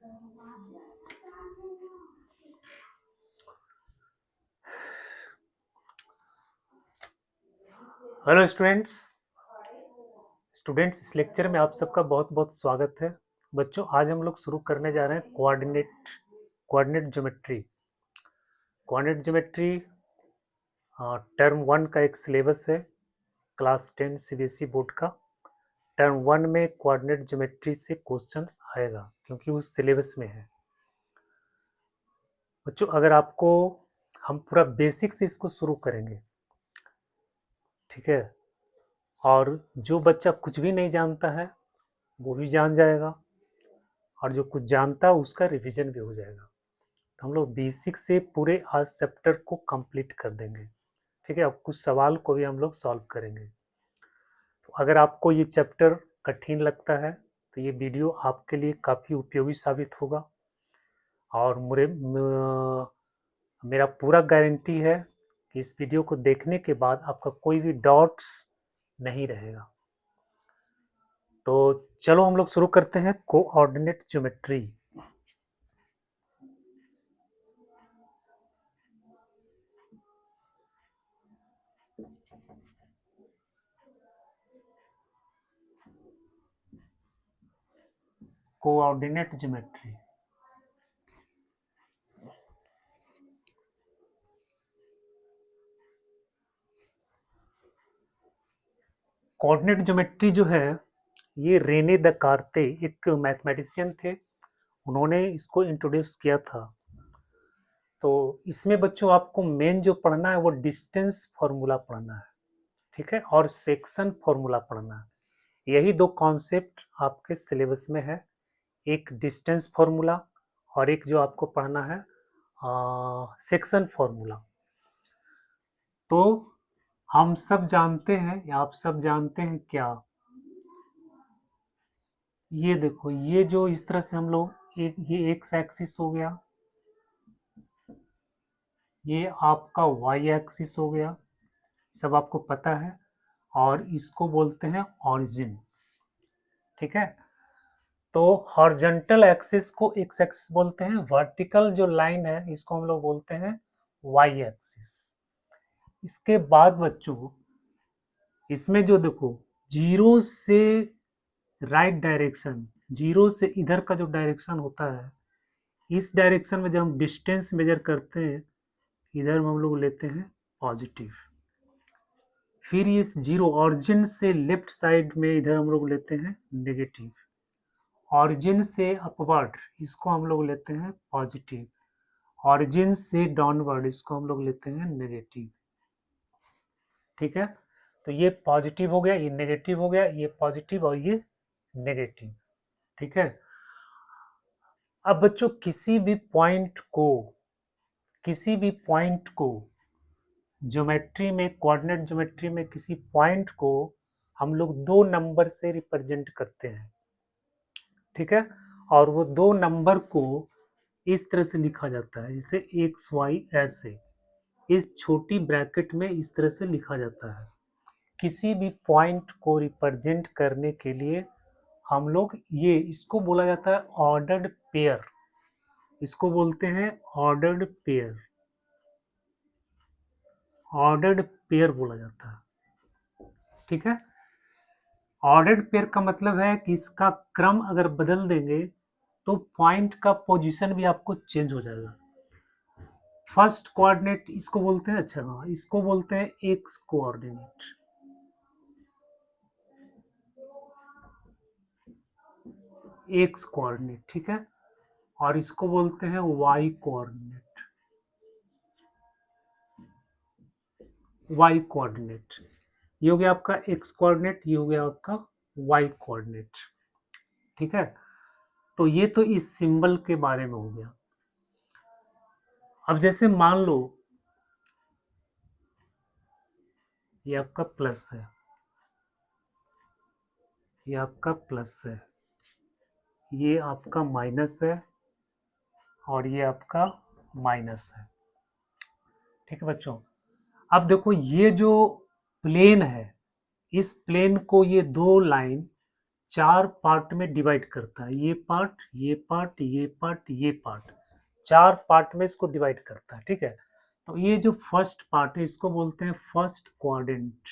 Hello students इस lecture में आप सबका बहुत बहुत स्वागत है। बच्चों, आज हम लोग शुरू करने जा रहे हैं coordinate geometry. Coordinate geometry term 1 का एक सिलेबस है, क्लास 10 सीबीएसई बोर्ड का। टर्म 1 में कोऑर्डिनेट ज्योमेट्री से क्वेश्चंस आएगा क्योंकि उस सिलेबस में है। बच्चों, अगर आपको हम पूरा बेसिक से इसको शुरू करेंगे, ठीक है, और जो बच्चा कुछ भी नहीं जानता है वो भी जान जाएगा, और जो कुछ जानता है उसका रिवीजन भी हो जाएगा। तो हम लोग बेसिक से पूरे आज चैप्टर को कंप्लीट कर देंगे, ठीक है। अब कुछ सवाल को भी हम लोग सॉल्व करेंगे। तो अगर आपको ये चैप्टर कठिन लगता है तो ये वीडियो आपके लिए काफ़ी उपयोगी साबित होगा, और मेरा पूरा गारंटी है कि इस वीडियो को देखने के बाद आपका कोई भी डाउट्स नहीं रहेगा। तो चलो हम लोग शुरू करते हैं coordinate geometry. Coordinate geometry coordinate geometry जो है, ये रेने दकार्ते एक मैथमेटिशियन थे, उन्होंने इसको इंट्रोड्यूस किया था। तो इसमें बच्चों आपको मेन जो पढ़ना है वो डिस्टेंस फॉर्मूला पढ़ना है, ठीक है, और सेक्शन फॉर्मूला पढ़ना है। यही दो कॉन्सेप्ट आपके सिलेबस में है, एक डिस्टेंस फॉर्मूला और एक जो आपको पढ़ना है सेक्शन फॉर्मूला। तो हम सब जानते हैं, या आप सब जानते हैं क्या, ये देखो, ये जो इस तरह से हम लोग ये एक्स एक्सिस हो गया, ये आपका वाई एक्सिस हो गया, सब आपको पता है, और इसको बोलते हैं ऑरिजिन, ठीक है। तो हॉरिजॉन्टल एक्सिस को एक्स एक्सिस बोलते हैं, वर्टिकल जो लाइन है इसको हम लोग बोलते हैं वाई एक्सिस। इसके बाद बच्चों इसमें जो देखो, जीरो से राइट डायरेक्शन, जीरो से इधर का जो डायरेक्शन होता है, इस डायरेक्शन में जब हम डिस्टेंस मेजर करते हैं, इधर में हम लोग लेते हैं पॉजिटिव। फिर इस जीरो ऑरिजिन से लेफ्ट साइड में इधर हम लोग लेते हैं नेगेटिव। ऑरिजिन से अपवर्ड इसको हम लोग लेते हैं पॉजिटिव। ऑरिजिन से डाउनवर्ड इसको हम लोग लेते हैं नेगेटिव, ठीक है। तो ये पॉजिटिव हो गया, ये नेगेटिव हो गया, ये पॉजिटिव और ये नेगेटिव, ठीक है। अब बच्चों किसी भी पॉइंट को ज्योमेट्री में, कोऑर्डिनेट ज्योमेट्री में किसी पॉइंट को हम लोग दो नंबर से रिप्रेजेंट करते हैं, ठीक है। और वो दो नंबर को इस तरह से लिखा जाता है, जैसे एक्स वाई ऐसे, इस छोटी ब्रैकेट में इस तरह से लिखा जाता है। किसी भी पॉइंट को रिप्रेजेंट करने के लिए हम लोग ये, इसको बोला जाता है ऑर्डर्ड पेयर, इसको बोलते हैं ऑर्डर्ड पेयर, ऑर्डर्ड पेयर बोला जाता है, ठीक है। ऑर्डर्ड पेयर का मतलब है कि इसका क्रम अगर बदल देंगे तो पॉइंट का पोजीशन भी आपको चेंज हो जाएगा। फर्स्ट कोऑर्डिनेट इसको बोलते हैं, अच्छा हाँ, इसको बोलते हैं एक्स कोऑर्डिनेट, एक्स कोऑर्डिनेट, ठीक है। और इसको बोलते हैं वाई कोऑर्डिनेट, वाई कोऑर्डिनेट। ये हो गया आपका एक्स कोऑर्डिनेट, ये हो गया आपका वाई कोऑर्डिनेट, ठीक है। तो ये तो इस सिंबल के बारे में हो गया। अब जैसे मान लो ये आपका प्लस है, ये आपका प्लस है, ये आपका माइनस है, और ये आपका माइनस है, ठीक है बच्चों। अब देखो ये जो प्लेन है, इस प्लेन को ये दो लाइन 4 पार्ट में डिवाइड करता है, ये पार्ट, ये पार्ट, ये पार्ट, ये पार्ट, 4 पार्ट में इसको डिवाइड करता है, ठीक है। तो ये जो फर्स्ट पार्ट है इसको बोलते हैं फर्स्ट क्वाड्रेंट,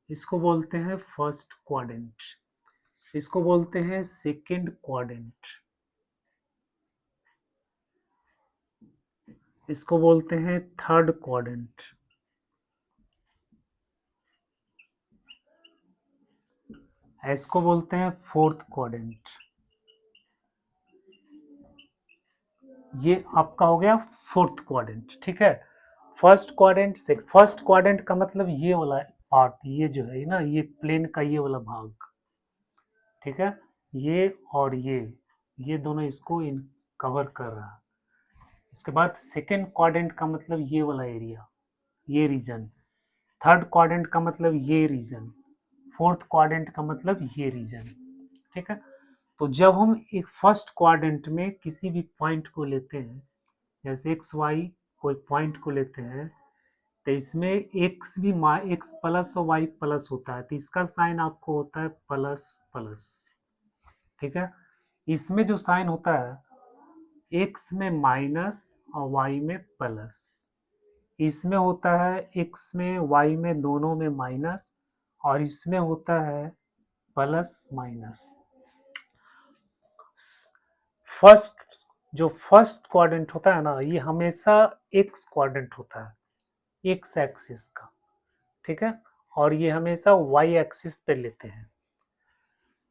इसको बोलते हैं फर्स्ट क्वाड्रेंट, इसको बोलते हैं सेकंड क्वाड्रेंट, इसको बोलते हैं थर्ड क्वाड्रेंट, इसको बोलते हैं फोर्थ क्वाड्रेंट। ये आपका हो गया फोर्थ क्वाड्रेंट, ठीक है। फर्स्ट क्वाड्रेंट से फर्स्ट क्वाड्रेंट का मतलब ये वाला पार्ट, ये जो है ना, ये प्लेन का ये वाला भाग, ठीक है, ये और ये दोनों इसको इन कवर कर रहा है। इसके बाद सेकेंड क्वाड्रेंट का मतलब ये वाला एरिया, ये रीजन, थर्ड क्वाड्रेंट का मतलब ये रीजन, फोर्थ क्वाड्रेंट का मतलब ये रीजन, ठीक है। तो जब हम एक फर्स्ट क्वाड्रेंट में किसी भी पॉइंट को लेते हैं, जैसे एक्स वाई कोई पॉइंट को लेते हैं, तो इसमें एक्स भी एक्स प्लस और वाई प्लस होता है, तो इसका साइन आपको होता है प्लस प्लस, ठीक है। इसमें जो साइन होता है एक्स में माइनस और वाई में प्लस, इसमें होता है एक्स में वाई में दोनों में माइनस, और इसमें होता है प्लस माइनस। फर्स्ट जो फर्स्ट क्वाड्रेंट होता है ना, ये हमेशा एक्स क्वाड्रेंट होता है, एक्स एक्सिस का, ठीक है, और ये हमेशा वाई एक्सिस पे लेते हैं।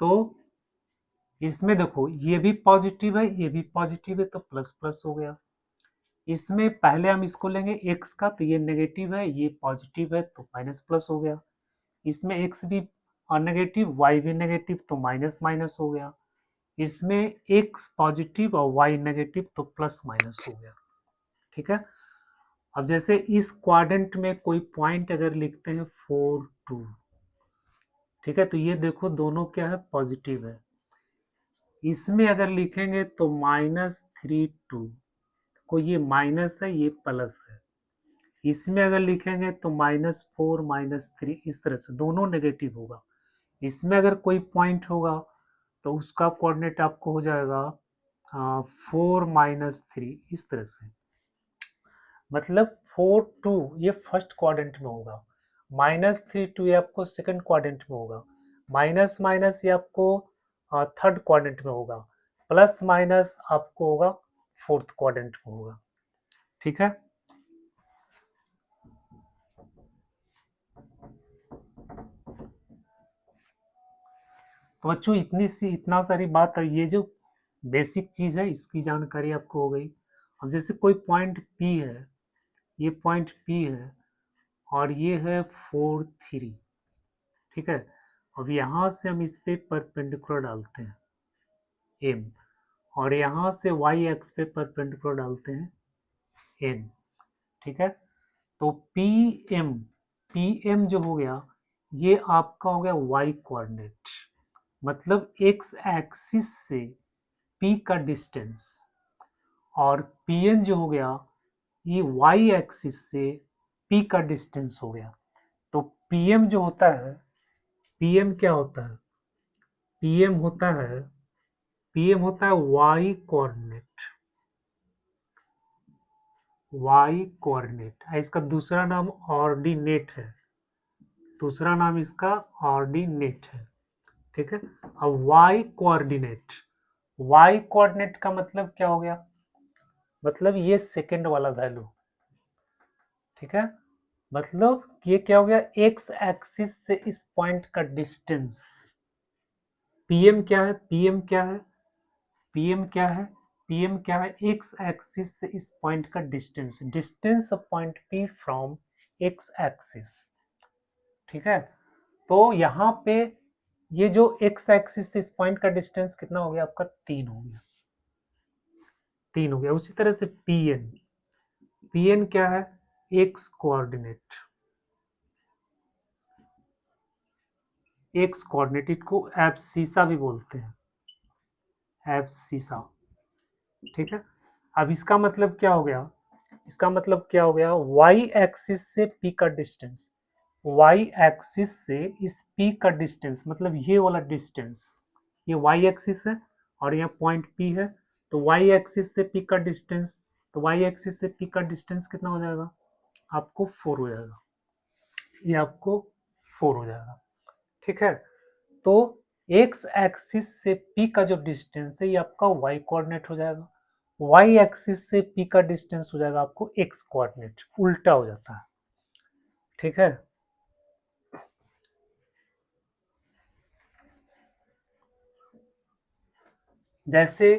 तो इसमें देखो ये भी पॉजिटिव है, ये भी पॉजिटिव है, तो प्लस प्लस हो गया। इसमें पहले हम इसको लेंगे एक्स का, तो ये नेगेटिव है, ये पॉजिटिव है, तो माइनस प्लस हो गया। इसमें एक्स भी नेगेटिव, वाई भी नेगेटिव, तो माइनस माइनस हो गया। इसमें एक्स पॉजिटिव और वाई नेगेटिव, तो प्लस माइनस हो गया, ठीक है। अब जैसे इस क्वाड्रेंट में कोई पॉइंट अगर लिखते हैं 4 2, ठीक है, तो ये देखो दोनों क्या है, पॉजिटिव है। इसमें अगर लिखेंगे तो -3 2, को ये माइनस है, ये प्लस है। इसमें अगर लिखेंगे तो -4 -3, इस तरह से दोनों नेगेटिव होगा। इसमें अगर कोई पॉइंट होगा तो उसका कोऑर्डिनेट आपको हो जाएगा 4 -3, इस तरह से, मतलब 4 2 ये फर्स्ट क्वाड्रेंट में होगा, -3 2 ये आपको सेकंड क्वाड्रेंट में होगा, माइनस माइनस ये आपको थर्ड क्वाड्रेंट में होगा, प्लस माइनस आपको होगा फोर्थ क्वाड्रेंट में होगा, ठीक है। तो बच्चों इतना सारी बात है, ये जो बेसिक चीज़ है इसकी जानकारी आपको हो गई। अब जैसे कोई पॉइंट P है, ये पॉइंट P है और ये है 4 3, ठीक है। अब यहाँ से हम इस पे परपेंडिकुलर डालते हैं M, और यहाँ से y एक्स पे परपेंडिकुलर डालते हैं N, ठीक है। तो PM जो हो गया ये आपका हो गया y कोऑर्डिनेट, मतलब x एक्सिस से P का डिस्टेंस, और PN जो हो गया ये y एक्सिस से P का डिस्टेंस हो गया। तो PM जो होता है, PM क्या होता है, PM होता है y कोऑर्डिनेट, y कोऑर्डिनेट है, इसका दूसरा नाम ऑर्डिनेट है, दूसरा नाम इसका ऑर्डिनेट है, ठीक है। अब y कोऑर्डिनेट का मतलब क्या हो गया, मतलब ये सेकंड वाला वैल्यू, ठीक है, मतलब ये क्या हो गया, एक्स एक्सिस से इस पॉइंट का डिस्टेंस। पीएम क्या है, पीएम क्या है, पीएम क्या है, पीएम क्या है, एक्स एक्सिस से इस पॉइंट का distance, distance of point P from x axis, ठीक है। तो यहाँ पे ये जो एक्स एक्सिस से इस पॉइंट का डिस्टेंस कितना हो गया आपका, 3 हो गया, 3 हो गया। उसी तरह से पीएन, पीएन क्या है, एक्स कोऑर्डिनेट, एक्स कोऑर्डिनेट, इसको एब्सिसा भी बोलते हैं, एब्सिसा, ठीक है। अब इसका मतलब क्या हो गया, इसका मतलब क्या हो गया, y एक्सिस से p का डिस्टेंस, वाई एक्सिस से इस पी का डिस्टेंस, मतलब ये वाला डिस्टेंस, ये वाई एक्सिस है और यहाँ पॉइंट पी है, तो वाई एक्सिस से पी का डिस्टेंस, तो वाई एक्सिस से पी का डिस्टेंस कितना हो जाएगा, आपको 4 हो जाएगा, ये आपको 4 हो जाएगा। ठीक है, तो एक्स एक्सिस से पी का जो डिस्टेंस है ये आपका वाई कोऑर्डिनेट हो जाएगा, वाई एक्सिस से पी का डिस्टेंस हो जाएगा आपको एक्स कोऑर्डिनेट, उल्टा हो जाता है। ठीक है, जैसे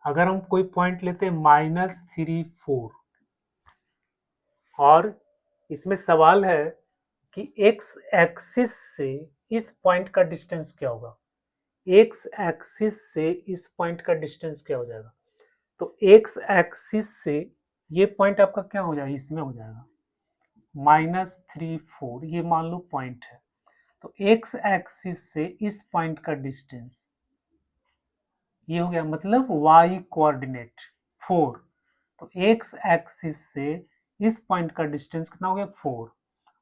अगर हम कोई पॉइंट लेते हैं -3 4 और इसमें सवाल है कि एक्स एक्सिस से इस पॉइंट का डिस्टेंस क्या होगा, एक्स एक्सिस से इस पॉइंट का डिस्टेंस क्या हो जाएगा, तो एक्स एक्सिस से ये पॉइंट आपका क्या हो जाएगा, इसमें हो जाएगा -3 4, ये मान लो पॉइंट है, तो एक्स एक्सिस से इस पॉइंट का डिस्टेंस ये हो गया, मतलब वाई कोऑर्डिनेट 4, तो एक्स एक्सिस से इस पॉइंट का डिस्टेंस कितना हो गया 4,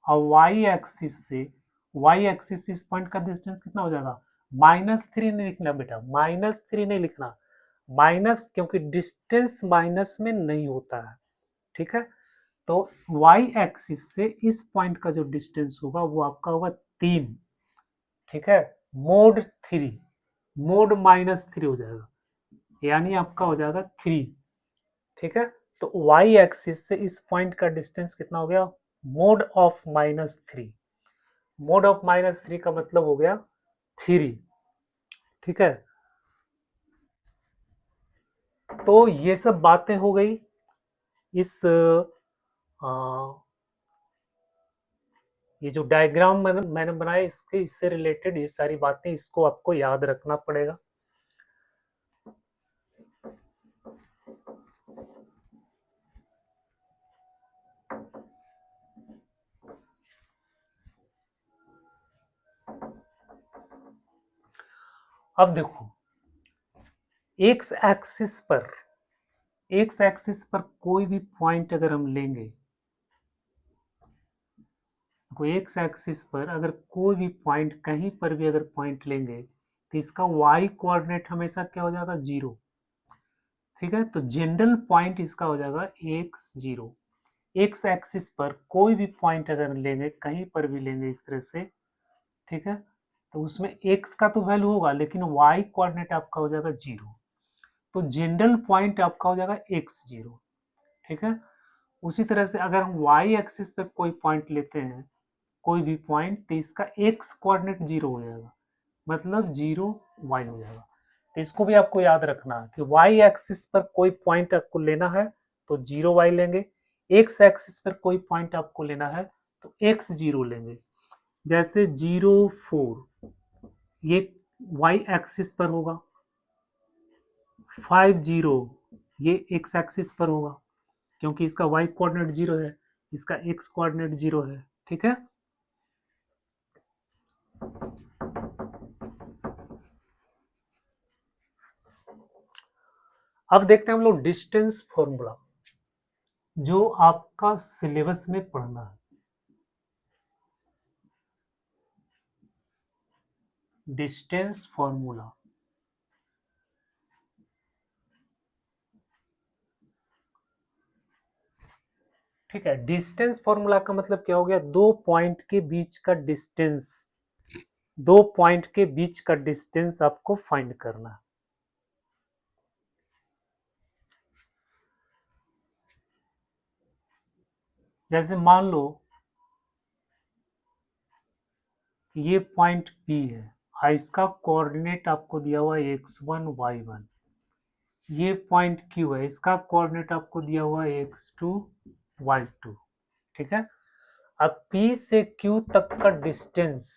और वाई एक्सिस से इस पॉइंट का डिस्टेंस कितना हो जाएगा, -3 नहीं लिखना बेटा, -3 नहीं लिखना, माइनस, क्योंकि डिस्टेंस माइनस में नहीं होता है। ठीक है, तो वाई एक्सिस से इस पॉइंट का जो डिस्टेंस होगा वो आपका होगा 3। ठीक है, मोड 3, मोड -3 हो जाएगा, यानी आपका हो जाएगा 3। ठीक है, तो वाई एक्सिस से इस पॉइंट का डिस्टेंस कितना हो गया, मोड ऑफ -3, मोड ऑफ -3 का मतलब हो गया 3। ठीक है, तो ये सब बातें हो गई इस ये जो डायग्राम मैंने बनाया इसके, इससे रिलेटेड ये सारी बातें, इसको आपको याद रखना पड़ेगा। अब देखो, एक्स एक्सिस पर, एक्स एक्सिस पर कोई भी पॉइंट अगर हम लेंगे, तो एक्स एक्सिस पर अगर कोई भी पॉइंट, कहीं पर भी अगर पॉइंट लेंगे तो इसका वाई कोऑर्डिनेट हमेशा क्या हो जाएगा, 0। ठीक है, तो जनरल पॉइंट इसका हो जाएगा x0। एक्स एक्सिस पर कोई भी पॉइंट अगर लेंगे, कहीं पर भी लेंगे इस तरह से, ठीक है, तो उसमें x का तो वैल्यू होगा लेकिन y कोऑर्डिनेट आपका हो जाएगा 0, तो जनरल पॉइंट आपका हो जाएगा x0। ठीक है, उसी तरह से अगर हम y एक्सिस पे कोई पॉइंट लेते हैं, कोई भी पॉइंट, तो इसका x कोऑर्डिनेट 0 हो जाएगा, मतलब 0 y हो जाएगा। तो इसको भी आपको याद रखना है कि y एक्सिस पर कोई पॉइंट आपको लेना है तो 0 y लेंगे, x एक्सिस पर कोई पॉइंट आपको लेना है तो x0 लेंगे। जैसे 0 4 ये y एक्सिस पर होगा, 50 ये x एक्सिस पर होगा, क्योंकि इसका y कोऑर्डिनेट 0 है, इसका x कोऑर्डिनेट 0 है। ठीक है, अब देखते हैं हम लोग डिस्टेंस फॉर्मूला, जो आपका सिलेबस में पढ़ना है। डिस्टेंस फॉर्मूला, ठीक है, डिस्टेंस फॉर्मूला का मतलब क्या हो गया, दो पॉइंट के बीच का डिस्टेंस, दो पॉइंट के बीच का डिस्टेंस आपको फाइंड करना है। जैसे मान लो ये पॉइंट P है और इसका कोऑर्डिनेट आपको दिया हुआ है x1 y1, ये पॉइंट Q है, इसका कोऑर्डिनेट आपको दिया हुआ है x2 y2। ठीक है, अब P से Q तक का डिस्टेंस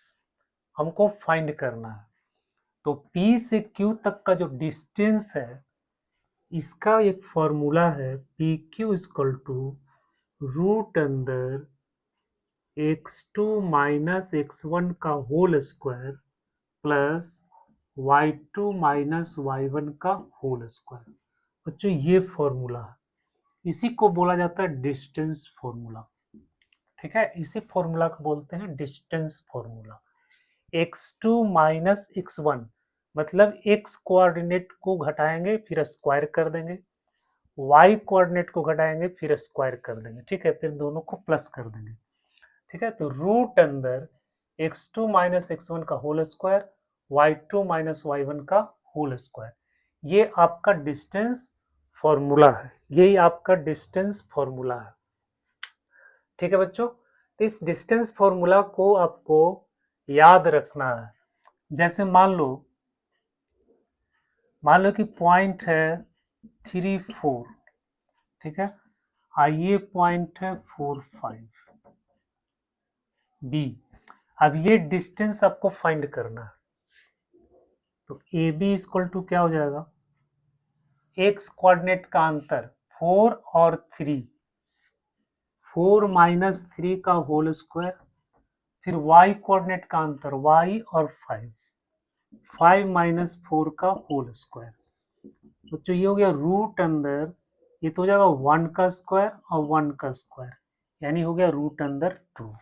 हमको फाइंड करना है, तो P से Q तक का जो डिस्टेंस है इसका एक फॉर्मूला है, P Q equal to root अंदर x2 माइनस x1 का whole square plus y2 minus y1 का होल स्क्वायर। बच्चों ये फॉर्मूला है, इसी को बोला जाता है डिस्टेंस फॉर्मूला। ठीक है, इसी फॉर्मूला को बोलते हैं distance formula. x2 minus x1 मतलब x कोऑर्डिनेट को घटाएंगे फिर स्क्वायर कर देंगे, y कोऑर्डिनेट को घटाएंगे फिर स्क्वायर कर देंगे, ठीक है, फिर दोनों को प्लस कर देंगे, ठीक है। तो रूट अंदर x2 माइनस x1 का whole square, y2 minus y1 का होल स्क्वायर, ये आपका डिस्टेंस फॉर्मूला है, यही आपका डिस्टेंस फॉर्मूला है, ठीक है बच्चों। तो इस डिस्टेंस फॉर्मूला को आपको याद रखना है। जैसे मान लो कि पॉइंट है 3 4, ठीक है, ये पॉइंट है 4 5 बी। अब ये डिस्टेंस आपको फाइंड करना है, तो ए बी इक्वल टू क्या हो जाएगा, एक्स कोऑर्डिनेट का अंतर 4 और 3, 4 माइनस 3 का होल स्क्वायर, फिर y कोऑर्डिनेट का अंतर y और 5, 5 माइनस 4 का होल स्क्वायर। तो ये हो गया रूट अंदर, ये तो हो जाएगा 1 का स्क्वायर और 1 का स्क्वायर, यानी हो गया रूट अंदर 2।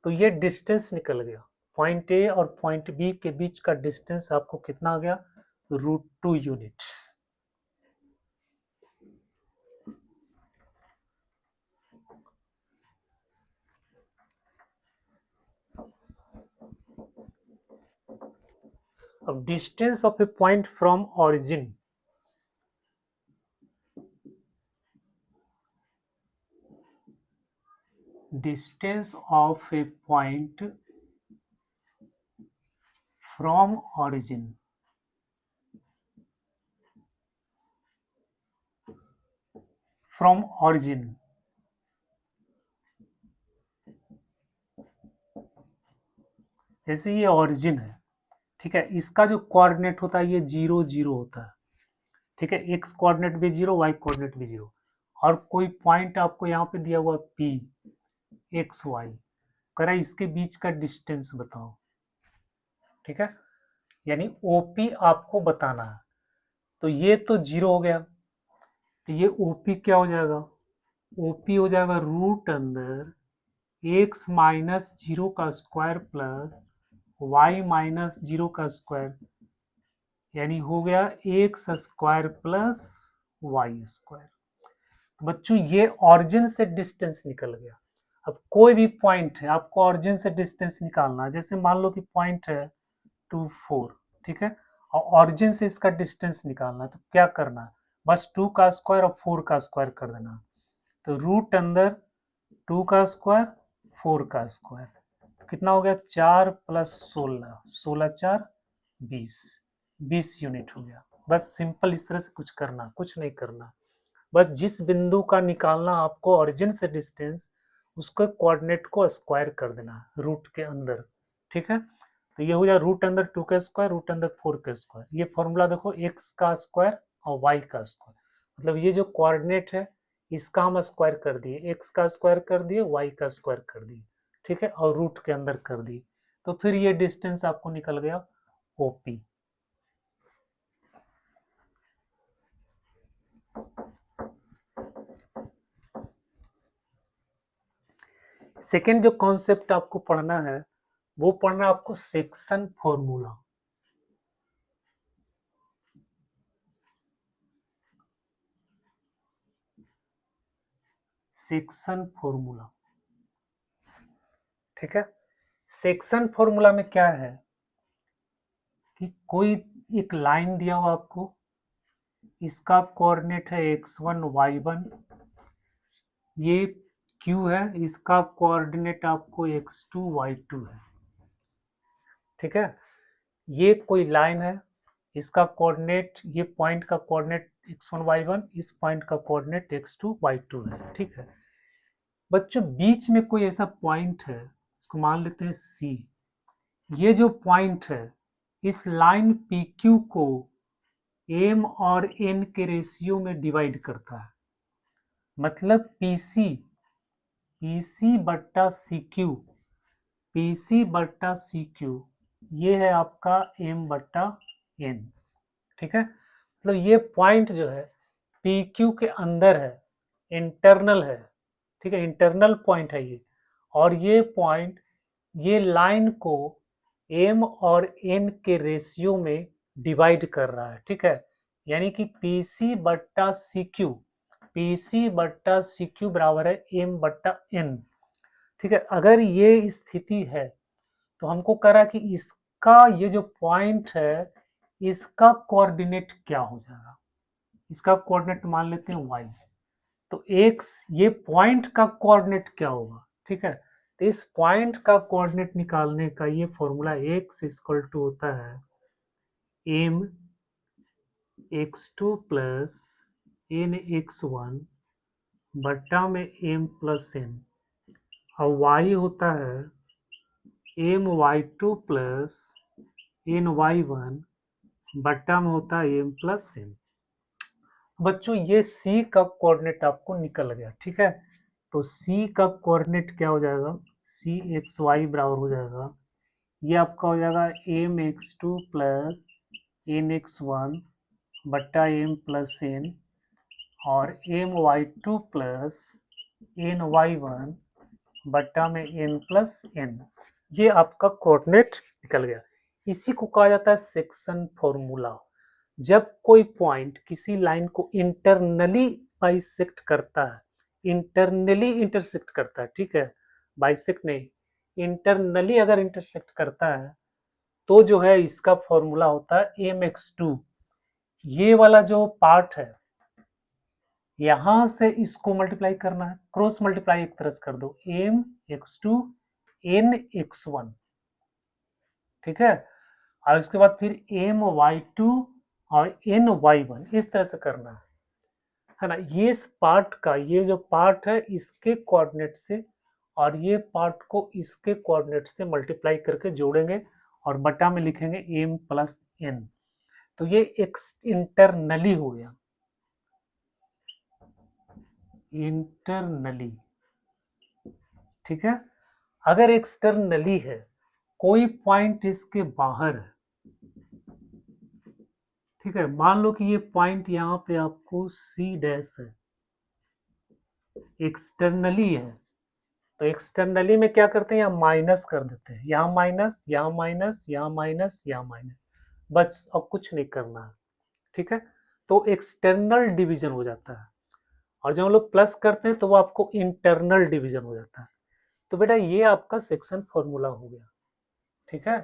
तो ये डिस्टेंस निकल गया, पॉइंट ए और पॉइंट बी के बीच का डिस्टेंस आपको कितना आ गया, √2 यूनिट्स। अब distance of A point from origin, distance of a point from origin, from origin, जैसे ये ऑरिजिन है, ठीक है, इसका जो कोऑर्डिनेट होता है ये 0 0 होता है, ठीक है, एक्स कोऑर्डिनेट भी 0, वाई कोऑर्डिनेट भी 0, और कोई पॉइंट आपको यहाँ पे दिया हुआ P एक्स वाई, कह रहा है इसके बीच का डिस्टेंस बताओ, ठीक है, यानी OP आपको बताना है। तो ये तो 0 हो गया, तो ये OP क्या हो जाएगा, OP हो जाएगा रूट अंदर x माइनस 0 का स्क्वायर प्लस y माइनस 0 का स्क्वायर, यानी हो गया X square plus Y square. तो बच्चों ये ऑरिजिन से डिस्टेंस निकल गया। अब कोई भी पॉइंट है आपको ऑरिजिन से डिस्टेंस निकालना है, जैसे मान लो कि पॉइंट है 2 4, ठीक है, और ऑरिजिन से इसका डिस्टेंस निकालना है, तो क्या करना है, बस 2 का स्क्वायर और 4 का स्क्वायर कर देना। तो रूट अंदर 2 का स्क्वायर 4 का स्क्वायर, तो कितना हो गया 4 प्लस 16, 16 4 20, 20 यूनिट हो गया। बस सिंपल इस तरह से कुछ करना, कुछ नहीं करना, बस जिस बिंदु का निकालना आपको ऑरिजिन से डिस्टेंस, उसके कोऑर्डिनेट को स्क्वायर कर देना रूट के अंदर, ठीक है। तो ये हो जाए रूट अंदर 2 का स्क्वायर रूट अंदर 4 का स्क्वायर। ये फॉर्मूला देखो, एक्स का स्क्वायर और वाई का स्क्वायर, मतलब ये जो कोऑर्डिनेट है इसका हम स्क्वायर कर दिए, एक्स का स्क्वायर कर दिए, वाई का स्क्वायर कर दिए, ठीक है, और रूट के अंदर कर दिए, तो फिर ये डिस्टेंस आपको निकल गया OP। सेकेंड जो कॉन्सेप्ट आपको पढ़ना है वो पढ़ना आपको सेक्शन फॉर्मूला। सेक्शन फॉर्मूला, ठीक है। सेक्शन फॉर्मूला में क्या है कि कोई एक लाइन दिया हुआ आपको, इसका कोऑर्डिनेट है x1 y1, ये Q है, इसका कोऑर्डिनेट आपको x2 y2 है, ठीक है। ये कोई लाइन है, इसका कोऑर्डिनेट, ये पॉइंट का कोऑर्डिनेट x1 y1, इस पॉइंट का कोऑर्डिनेट x2 y2 है, ठीक है। बच्चों बीच में कोई ऐसा पॉइंट है, इसको मान लेते हैं C। ये जो पॉइंट है इस लाइन PQ को M और N के रेशियो में डिवाइड करता है, मतलब PC बट्टा CQ, PC बट्टा CQ, ये है आपका M बट्टा N, ठीक है। मतलब ये पॉइंट जो है PQ के अंदर है, इंटरनल है, ठीक है, इंटरनल पॉइंट है ये, और ये पॉइंट ये लाइन को m और n के रेशियो में डिवाइड कर रहा है, ठीक है। यानी कि PC बट्टा CQ, PC बट्टा CQ बराबर है m बट्टा n, ठीक है। अगर ये स्थिति है तो हमको कह रहा है कि इसका ये जो पॉइंट है इसका कोऑर्डिनेट क्या हो जाएगा। इसका कोऑर्डिनेट मान लेते हैं y, तो x ये पॉइंट का कोऑर्डिनेट क्या होगा, ठीक है। तो इस पॉइंट का कोऑर्डिनेट निकालने का ये फॉर्मूला x इक्वल टू होता है m x2 plus n x1 बट्टा में m प्लस n, और y होता है m y2 plus n y1 बट्टा में होता है m प्लस n। बच्चों ये C का कोऑर्डिनेट आपको निकल गया, ठीक है। तो C का कोऑर्डिनेट क्या हो जाएगा, C एक्स वाई बराबर हो जाएगा, ये आपका हो जाएगा m x2 plus n x1 बट्टा m प्लस n और m y2 plus n y1 बट्टा में n प्लस n। ये आपका कोऑर्डिनेट निकल गया। इसी को कहा जाता है सेक्शन फॉर्मूला। जब कोई पॉइंट किसी लाइन को इंटरनली बाइसेक्ट करता है, इंटरनली इंटरसेक्ट करता है, ठीक है, बाइसेक्ट नहीं, इंटरनली अगर इंटरसेक्ट करता है तो जो है इसका फॉर्मूला होता है mx2। ये वाला जो पार्ट है यहां से इसको मल्टीप्लाई करना है, क्रॉस मल्टीप्लाई एक तरह से कर दो, mx2 nx1, ठीक है। और उसके बाद फिर my2 और ny1 इस तरह से करना है ना। ये इस पार्ट का ये जो पार्ट है इसके कोऑर्डिनेट से और ये पार्ट को इसके कोऑर्डिनेट से मल्टीप्लाई करके जोड़ेंगे और बटा में लिखेंगे m प्लस n। तो ये इंटरनली हो गया, इंटरनली, ठीक है। अगर एक्सटर्नली है, कोई पॉइंट इसके बाहर है, ठीक है, मान लो कि ये पॉइंट यहाँ पे आपको C डैश है, एक्सटर्नली है, तो एक्सटर्नली में क्या करते हैं, यहाँ माइनस कर देते हैं, यहाँ माइनस, यहाँ माइनस, यहाँ माइनस, यहाँ माइनस, बस अब कुछ नहीं करना है, ठीक है। तो एक्सटर्नल डिवीजन हो जाता है, और जब हम लोग प्लस करते हैं तो वो आपको इंटरनल डिवीजन हो जाता है। तो बेटा ये आपका सेक्शन फॉर्मूला हो गया, ठीक है।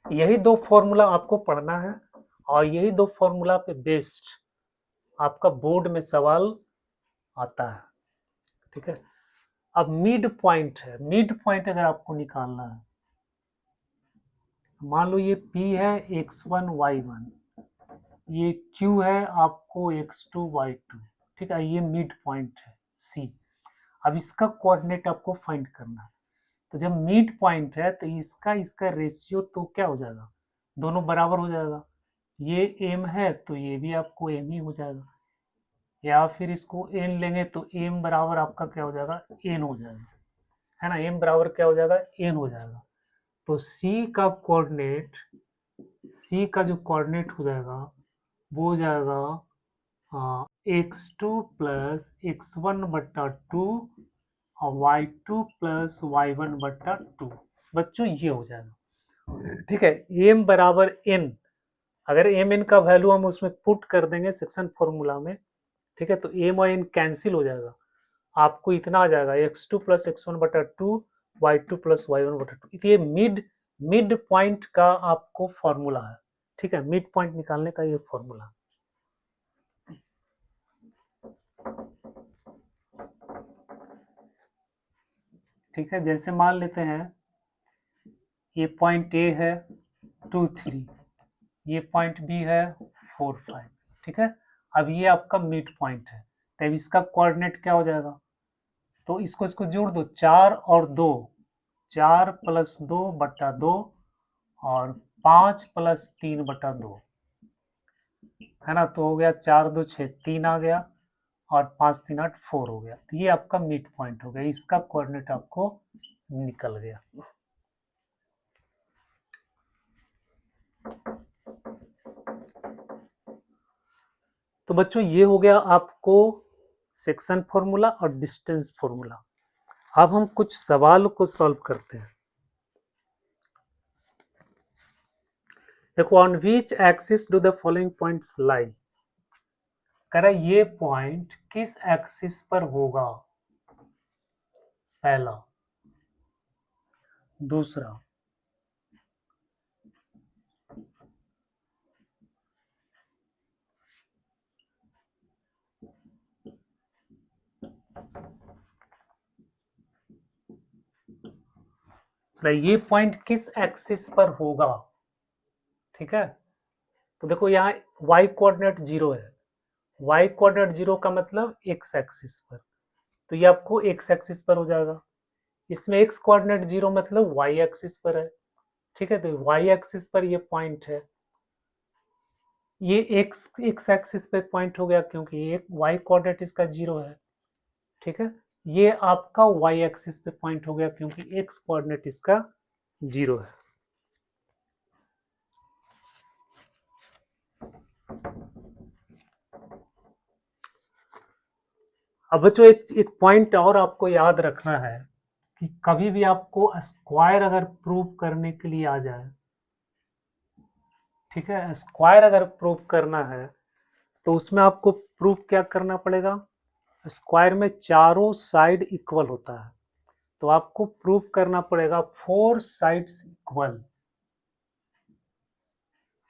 यही दो फॉर्मूला आपको पढ़ना है और यही दो फॉर्मूला पे बेस्ड आपका बोर्ड में सवाल आता है, ठीक है। अब मिड पॉइंट है, मिड पॉइंट अगर आपको निकालना है, मान लो ये P है x1 y1, ये Q है आपको x2 y2, ठीक है, ये मिड पॉइंट है C। अब इसका कोऑर्डिनेट आपको फाइंड करना है। तो जब मिड पॉइंट है तो इसका इसका रेशियो तो क्या हो जाएगा, दोनों बराबर हो जाएगा। ये m है तो ये भी आपको m ही हो जाएगा, या फिर इसको n लेंगे तो m बराबर आपका क्या हो जाएगा, n हो जाएगा, है ना। m बराबर क्या हो जाएगा, n हो जाएगा। तो C का कोऑर्डिनेट, C का जो कोऑर्डिनेट हो जाएगा वो हो जाएगा x2 प्लस x1 बट्टा 2 और y2 प्लस y1 बट्टा 2। बच्चों ये हो जाएगा, ठीक है। m बराबर n, अगर m n का वैल्यू हम उसमें पुट कर देंगे सेक्शन फॉर्मूला में, ठीक है, तो m और n कैंसिल हो जाएगा, आपको इतना आ जाएगा x2 प्लस x1 बटा 2 y2 प्लस y1 बटा 2। ये मिड पॉइंट का आपको फॉर्मूला है, ठीक है, मिड पॉइंट निकालने का ये फॉर्मूला। ठीक है, जैसे मान लेते हैं ये पॉइंट A है 2 3, ये पॉइंट B है 4 5, ठीक है। अब ये आपका मिड पॉइंट है, तब इसका कोऑर्डिनेट क्या हो जाएगा, तो इसको जोड़ दो, 4 और 2, 4 प्लस 2 बटा 2 और 5 प्लस 3 बटा 2, है ना। तो हो गया 4 2 6, 3 आ गया और 5 3 8 4 हो गया। तो ये आपका मिड पॉइंट हो गया, इसका कोऑर्डिनेट आपको निकल गया। तो बच्चों ये हो गया आपको सेक्शन फॉर्मूला और डिस्टेंस फॉर्मूला। अब हम कुछ सवाल को सॉल्व करते हैं। देखो, on which axis do the following points लाई, कह रहा है ये पॉइंट किस एक्सिस पर होगा, पहला। दूसरा, ये पॉइंट किस एक्सिस पर होगा, ठीक है। तो देखो यहाँ y कोऑर्डिनेट 0 है, y कोऑर्डिनेट 0 का मतलब x एक्सिस पर, तो ये आपको x एक्सिस पर हो जाएगा। इसमें x कोऑर्डिनेट 0 मतलब y एक्सिस पर है, ठीक है। तो y एक्सिस पर ये पॉइंट है, ये x एक्सिस पे पॉइंट हो गया क्योंकि ये y कोऑर्डिनेट इसका 0 है, ठीक है। ये आपका y एक्सिस पे पॉइंट हो गया क्योंकि x कोऑर्डिनेट इसका 0 है। अब बच्चों एक पॉइंट और आपको याद रखना है कि कभी भी आपको स्क्वायर अगर प्रूव करने के लिए आ जाए, ठीक है, स्क्वायर अगर प्रूव करना है तो उसमें आपको प्रूव क्या करना पड़ेगा, स्क्वायर में चारों साइड इक्वल होता है, तो आपको प्रूव करना पड़ेगा four sides equal,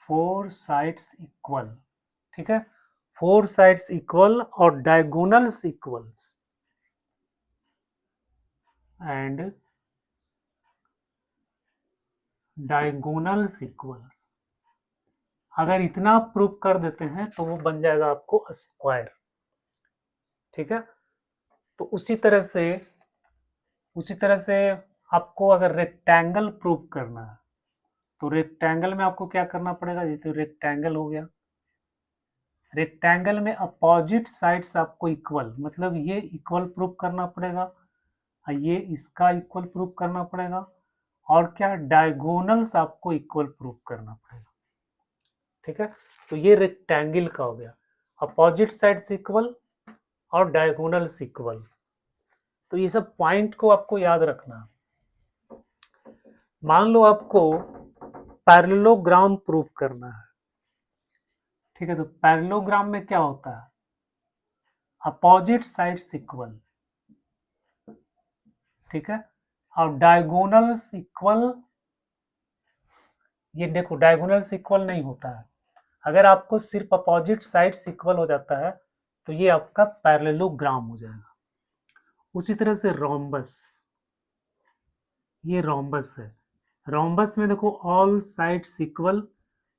four sides equal, ठीक है, फोर साइड्स इक्वल और diagonals equals and diagonals equals. अगर इतना आप प्रूव कर देते हैं तो वो बन जाएगा आपको स्क्वायर, ठीक है। तो उसी तरह से आपको अगर रेक्टेंगल प्रूव करना है तो रेक्टेंगल में आपको क्या करना पड़ेगा, जैसे रेक्टेंगल हो गया, रेक्टेंगल में अपोजिट साइड्स आपको इक्वल, मतलब ये इक्वल प्रूव करना पड़ेगा और ये इसका इक्वल प्रूव करना पड़ेगा, और क्या डायगोनल्स आपको इक्वल प्रूव करना पड़ेगा, ठीक है। तो ये रेक्टेंगल का हो गया, अपोजिट साइड्स इक्वल और डायगोनल्स इक्वल। तो ये सब पॉइंट को आपको याद रखना। मान लो आपको पैरेललोग्राम प्रूव करना है, ठीक है। तो पैरेललोग्राम में क्या होता है, अपोजिट साइड्स इक्वल, ठीक है, और डायगोनल्स इक्वल। ये देखो डायगोनल्स इक्वल नहीं होता है, अगर आपको सिर्फ अपोजिट साइड्स इक्वल हो जाता है तो ये आपका पैरेललोग्राम हो जाएगा। उसी तरह से रोम्बस, ये रोम्बस है, रोम्बस में देखो ऑल साइड्स इक्वल,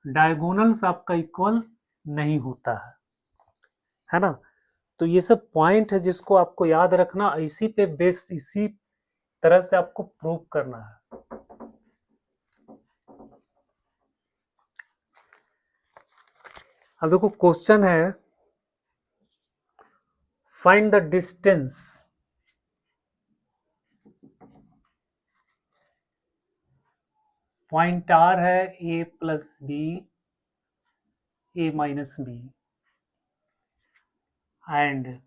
डायगोनल्स आपका इक्वल नहीं होता है ना। तो ये सब पॉइंट है जिसको आपको याद रखना, इसी पे बेस, इसी तरह से आपको प्रूव करना है। अब देखो क्वेश्चन है, find the distance point R है A plus B, A minus B, and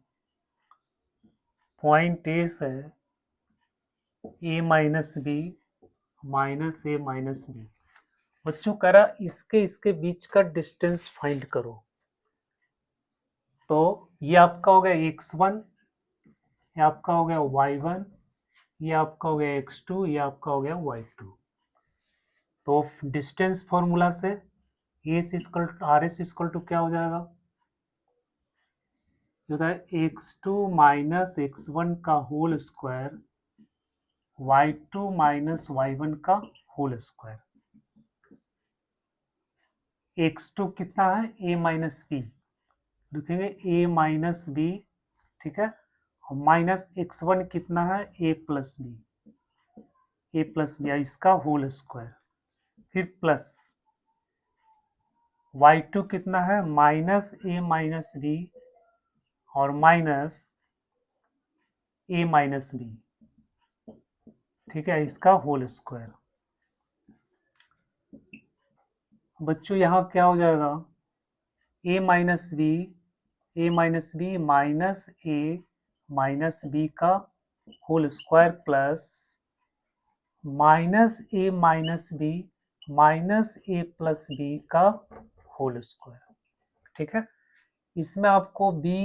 point A है A minus B minus A minus B. बच्चों कह रहा इसके बीच का डिस्टेंस फाइंड करो। तो ये आपका हो गया x1, ये आपका हो गया y1, ये आपका हो गया x2, ये आपका हो गया y2। तो डिस्टेंस फॉर्मूला से आर एस इक्वल टू क्या हो जाएगा, जो होता है x2 माइनस x1 का whole square, y2 minus y1 का होल स्क्वायर। x2 कितना है, a माइनस बी, लिखेंगे a माइनस बी, ठीक है, और माइनस x1 कितना है, a plus B, A plus B इसका होल स्क्वायर, फिर प्लस y2 कितना है, माइनस ए माइनस बी और माइनस ए माइनस बी, ठीक है, इसका होल स्क्वायर। बच्चों यहाँ क्या हो जाएगा, ए minus B minus A minus B का whole square plus minus A minus B minus A plus B का होल स्क्वायर। ठीक है, इसमें आपको बी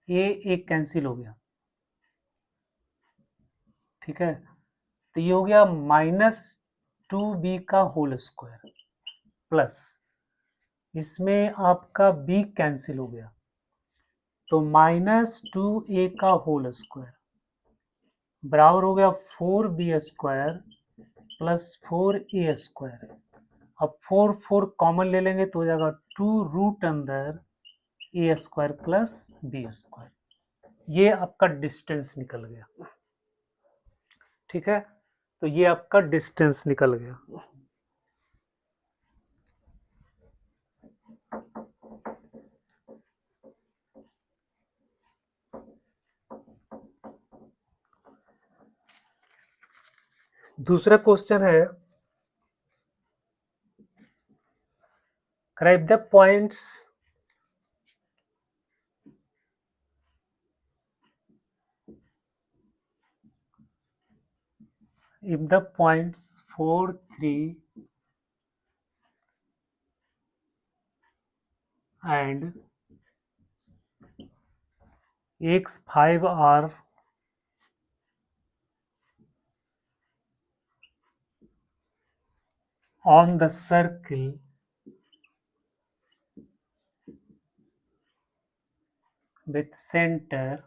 ए एक कैंसिल हो गया। ठीक है, तो ये हो गया माइनस 2b का होल स्क्वायर प्लस इसमें आपका b कैंसिल हो गया, तो माइनस 2a का होल स्क्वायर बराबर हो गया 4b square plus 4a square. अब 4 कॉमन ले लेंगे तो हो जाएगा 2 रूट अंदर ए स्क्वायर प्लस बी स्क्वायर। ये आपका डिस्टेंस निकल गया। ठीक है, तो ये आपका डिस्टेंस निकल गया। दूसरा क्वेश्चन है, describe the points if the points 4 3 and x 5 are on the circle with center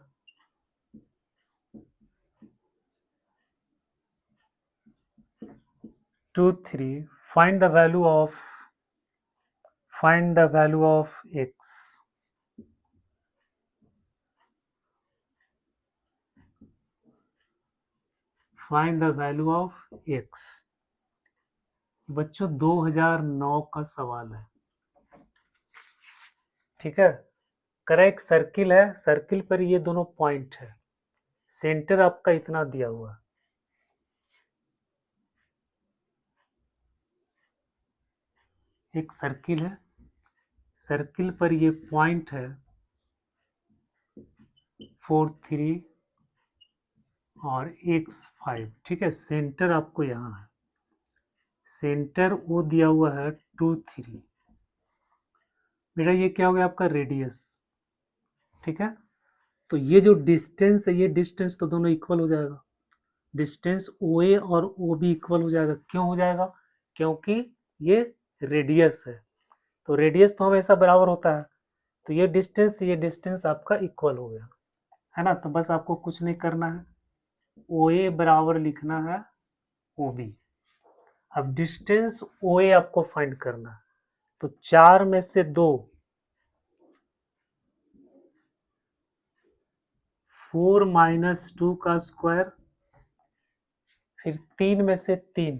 2 3, find the value of x। find the value of x। बच्चों 2009 का सवाल है। ठीक है, करेक्ट सर्किल है, सर्किल पर ये दोनों पॉइंट है, सेंटर आपका इतना दिया हुआ है। एक सर्किल है, सर्किल पर ये पॉइंट है 4 3 और x 5। ठीक है, सेंटर आपको यहाँ है, सेंटर वो दिया हुआ है 2 3। बेटा ये क्या हो गया आपका रेडियस। ठीक है, तो ये जो डिस्टेंस है, ये डिस्टेंस तो दोनों इक्वल हो जाएगा, डिस्टेंस OA और OB इक्वल हो जाएगा। क्यों हो जाएगा? क्योंकि ये रेडियस है, तो रेडियस तो हमेशा बराबर होता है, तो ये डिस्टेंस आपका इक्वल हो गया, है ना। तो बस आपको कुछ नहीं करना है, OA बराबर लिखना है OB। अब डिस्टेंस OA आपको फाइंड करना है, तो 4 में से 2 4 माइनस 2 का स्क्वायर, फिर 3 में से 3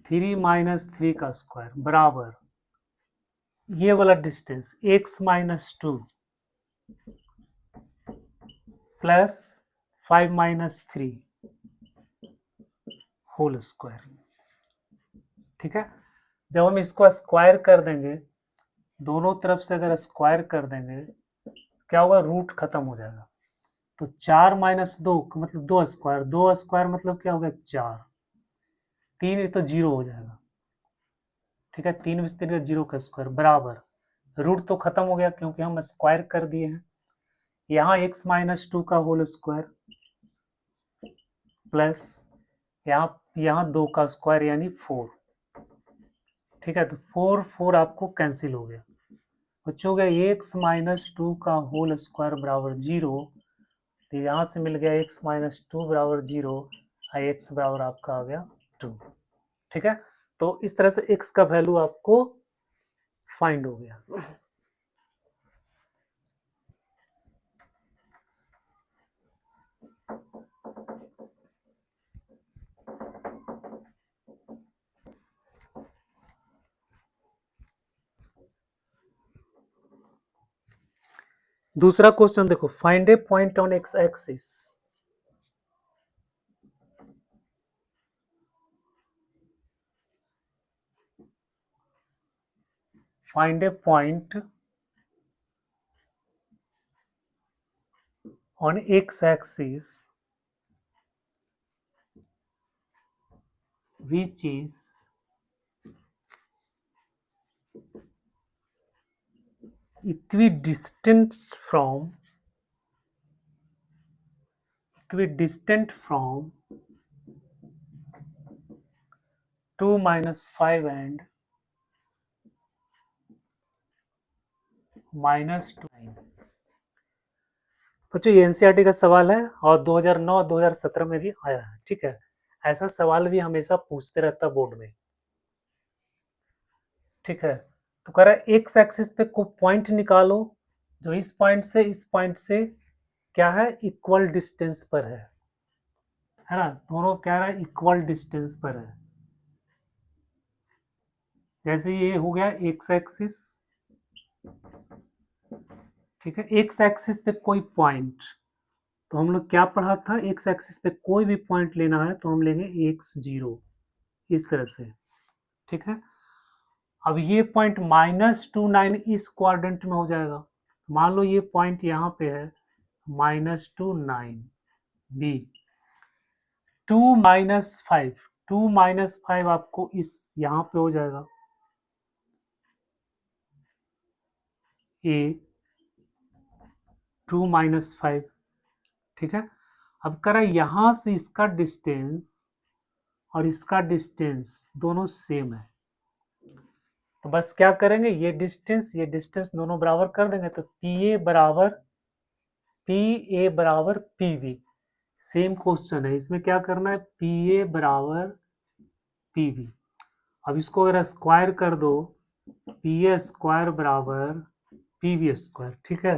3 माइनस 3 का स्क्वायर बराबर ये वाला distance x minus 2 plus 5 minus 3 whole square. ठीक है, जब हम इसको स्क्वायर कर देंगे, दोनों तरफ से अगर स्क्वायर कर देंगे क्या होगा, रूट खत्म हो जाएगा। तो 4 माइनस 2 मतलब 2 स्क्वायर, 2 स्क्वायर मतलब क्या होगा 4, 3 तो 0 हो जाएगा। ठीक है, 3 में से 3 का 0 का स्क्वायर बराबर रूट तो खत्म हो गया क्योंकि हम स्क्वायर कर दिए हैं। यहाँ x माइनस 2 का होल स्क्वायर प्लस यहाँ 2 का स्क्वायर यानी 4। ठीक है, तो 4 आपको कैंसिल हो गया, बच्चों हो गया एक्स माइनस 2 का होल स्क्वायर बराबर 0। तो यहाँ से मिल गया x माइनस 2 बराबर 0 और x बराबर आपका आ गया 2। ठीक है, तो इस तरह से x का वैल्यू आपको फाइंड हो गया। दूसरा क्वेश्चन देखो, find A point on x axis. Find A point on x-axis which is equidistant from 2 minus 5 and minus 2। बच्चों ये एनसीईआरटी का सवाल है और 2009-2017 में भी आया है। ठीक है, ऐसा सवाल भी हमेशा पूछते रहता है बोर्ड में। ठीक है, तो कह रहा है एक्स एक्सिस पे कोई पॉइंट निकालो जो इस पॉइंट से क्या है, इक्वल डिस्टेंस पर है ना। दोनों कह रहा है इक्वल डिस्टेंस पर है। जैसे ये हो गया एक्स एक्सिस, ठीक है, एक्स एक्सिस पे कोई पॉइंट, तो हम लोग क्या पढ़ा था, एक्स एक्सिस पे कोई भी पॉइंट लेना है तो हम लेंगे x0 इस तरह से। ठीक है, अब ये पॉइंट -29 इस क्वाड्रेंट में हो जाएगा। मान लो ये पॉइंट यहाँ पे है -29 बी, 2 माइनस 5 आपको इस यहाँ पे हो जाएगा ए 2 माइनस 5। ठीक है, अब कह रहा है यहाँ से इसका डिस्टेंस और इसका डिस्टेंस दोनों सेम है, तो बस क्या करेंगे, ये डिस्टेंस दोनों बराबर कर देंगे, तो पी ए बराबर पी बी। सेम क्वेश्चन है, इसमें क्या करना है, पी ए बराबर पी बी। अब इसको अगर स्क्वायर कर दो, पी ए स्क्वायर बराबर पी बी स्क्वायर। ठीक है,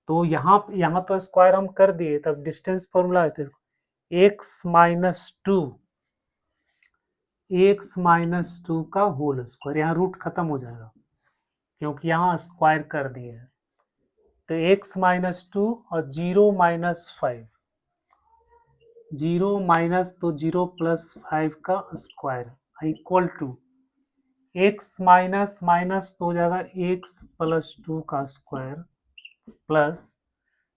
तो यहाँ तो स्क्वायर हम कर दिए, तब डिस्टेंस फॉर्मूला है तो x-2 का होल स्क्वायर, यहाँ रूट खत्म हो जाएगा क्योंकि यहाँ स्क्वायर कर दिए है। तो x-2 और 0 माइनस 5, 0 माइनस तो 0 प्लस 5 का square equal to x minus minus तो हो जाएगा x प्लस 2 का स्क्वायर प्लस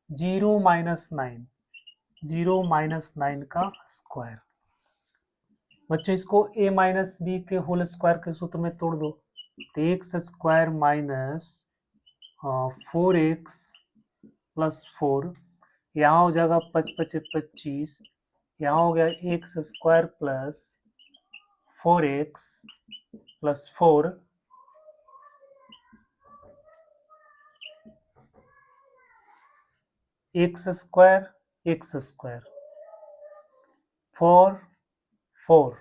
0 माइनस 9 का स्क्वायर। बच्चों इसको a माइनस बी के होल स्क्वायर के सूत्र में तोड़ दो, तो x square minus 4x plus 4, यहाँ हो जाएगा 25, यहाँ हो गया X square plus 4x plus 4, x square 4,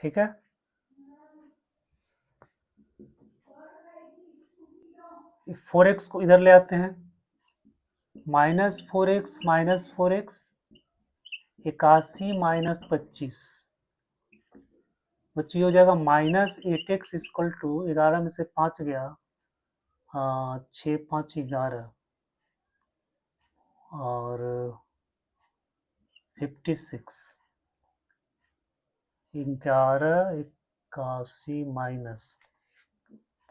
ठीक है। फोर एक्स को इधर ले आते हैं, -4x 81 माइनस 25, बच्ची हो जाएगा -8x इक्वल टू 11 में से 5 गया, 6 5 11 और 56, 11 81 माइनस,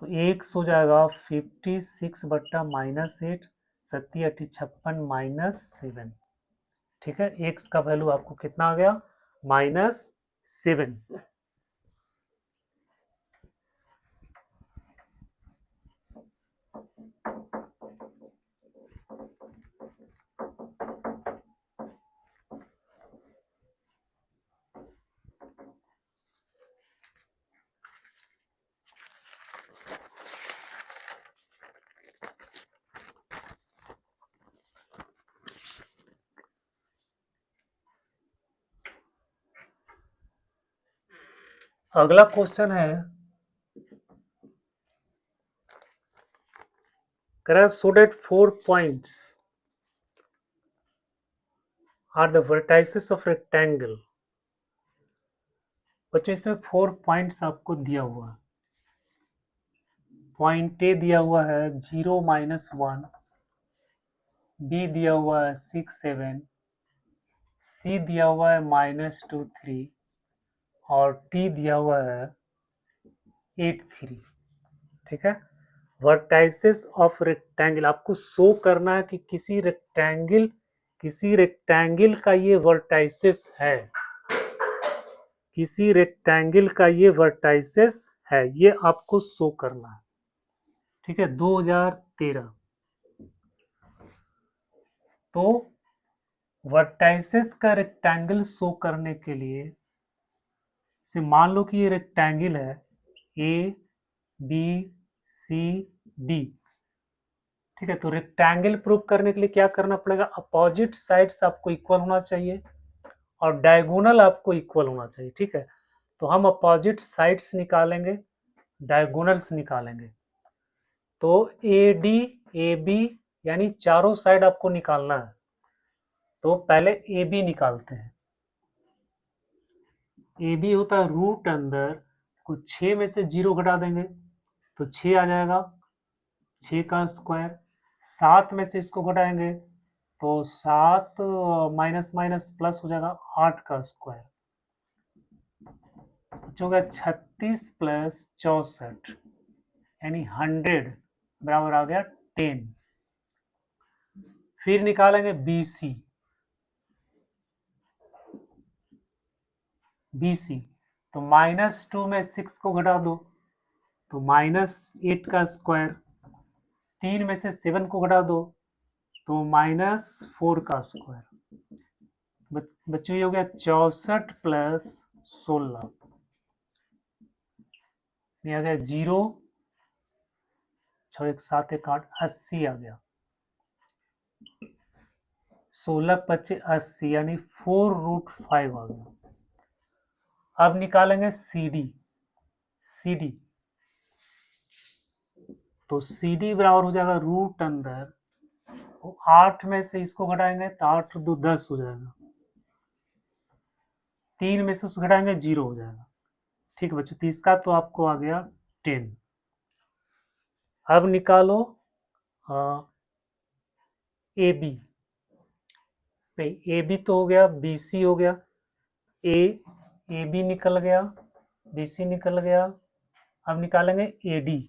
तो एक्स हो जाएगा 56 बट्टा -8, 7 8 56 -7। ठीक है, एक्स का वैल्यू आपको कितना आ गया, -7। अगला क्वेश्चन है, so that 4 points are the vertices of rectangle। बच्चों इसमें 4 पॉइंट्स आपको दिया हुआ है। पॉइंट ए दिया हुआ है 0 -1, बी दिया हुआ है 6 7, सी दिया हुआ है -2 3 और टी दिया हुआ है 8 3। ठीक है, वर्टाइसेस ऑफ रेक्टेंगल, आपको शो करना है कि किसी रेक्टेंगल का ये वर्टाइसेस है, किसी रेक्टेंगल का ये वर्टाइसेस है, ये आपको शो करना है। ठीक है, 2013। तो वर्टाइसेस का रेक्टेंगल शो करने के लिए से मान लो कि ये रेक्टेंगल है ए बी सी डी। ठीक है, तो रेक्टेंगल प्रूव करने के लिए क्या करना पड़ेगा, अपोजिट साइड्स आपको इक्वल होना चाहिए और डायगोनल आपको इक्वल होना चाहिए। ठीक है, तो हम अपोजिट साइड्स निकालेंगे, डायगोनल्स निकालेंगे। तो ए डी ए बी यानी चारों साइड आपको निकालना है। तो पहले ए बी निकालते हैं। ए बी होता है रूट अंदर को 6 में से 0 घटा देंगे तो 6 आ जाएगा, 6 का स्क्वायर। 7 में से इसको घटाएंगे तो 7 माइनस माइनस प्लस हो जाएगा, 8 का स्क्वायर। जो होगा 36 प्लस 64 यानी 100 बराबर आ गया 10। फिर निकालेंगे बी सी। तो -2 में 6 को घटा दो तो -8 का स्क्वायर। 3 में से 7 को घटा दो तो -4 का स्क्वायर। बच्चों ये हो गया 64 प्लस 16, ये आ गया 0, 6 1 7 1 8 80 आ गया। 16 25 80 यानी 4√5 आ गया। अब निकालेंगे सी डी। तो सी डी बराबर हो जाएगा रूट अंदर, तो 8 में से इसको घटाएंगे तो 8 2 10 हो जाएगा। 3 में से उसको घटाएंगे 0 हो जाएगा। ठीक है बच्चों, तो इसका तो आपको आ गया 10। अब निकालो ए बी, नहीं ए बी तो हो गया, बी सी हो गया, ए बी निकल गया, बी सी निकल गया। अब निकालेंगे ए डी।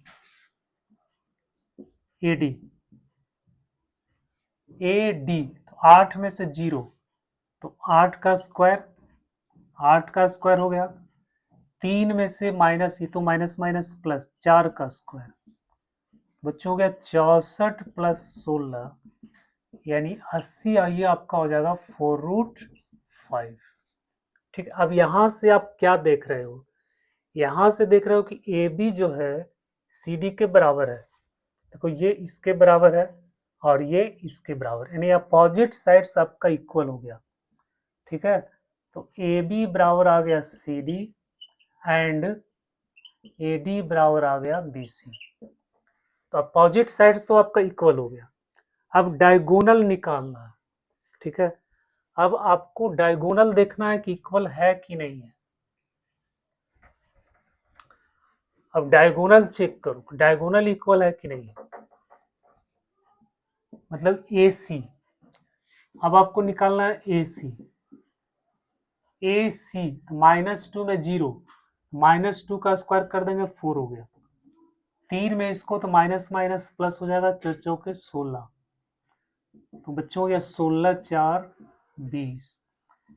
तो 8 में से 0 तो 8 का स्क्वायर, 8 का स्क्वायर हो गया। 3 में से माइनस, ये तो माइनस माइनस प्लस, 4 का स्क्वायर। बच्चों हो गया 64 प्लस 16 यानी 80, आइए आपका हो जाएगा 4√5। ठीक, अब यहां से आप क्या देख रहे हो, यहां से देख रहे हो कि ए बी जो है सी डी के बराबर है। देखो ये इसके बराबर है और ये इसके बराबर, यानी अपोजिट साइड्स आपका इक्वल हो गया। ठीक है, तो ए बी बराबर आ गया C D and A D बराबर आ गया बी सी। तो अपोजिट साइड्स तो आपका इक्वल हो गया। अब डायगोनल निकालना है। ठीक है, अब आपको डायगोनल देखना है कि इक्वल है कि नहीं है। अब डायगोनल चेक करो, डायगोनल इक्वल है कि नहीं है, मतलब ए सी। अब आपको निकालना है ए सी। तो -2 में 0, -2 का स्क्वायर कर देंगे 4 हो गया। 3 में इसको तो माइनस माइनस प्लस हो जाएगा, 4 चौके 16। तो बच्चों हो गया 16 4 20,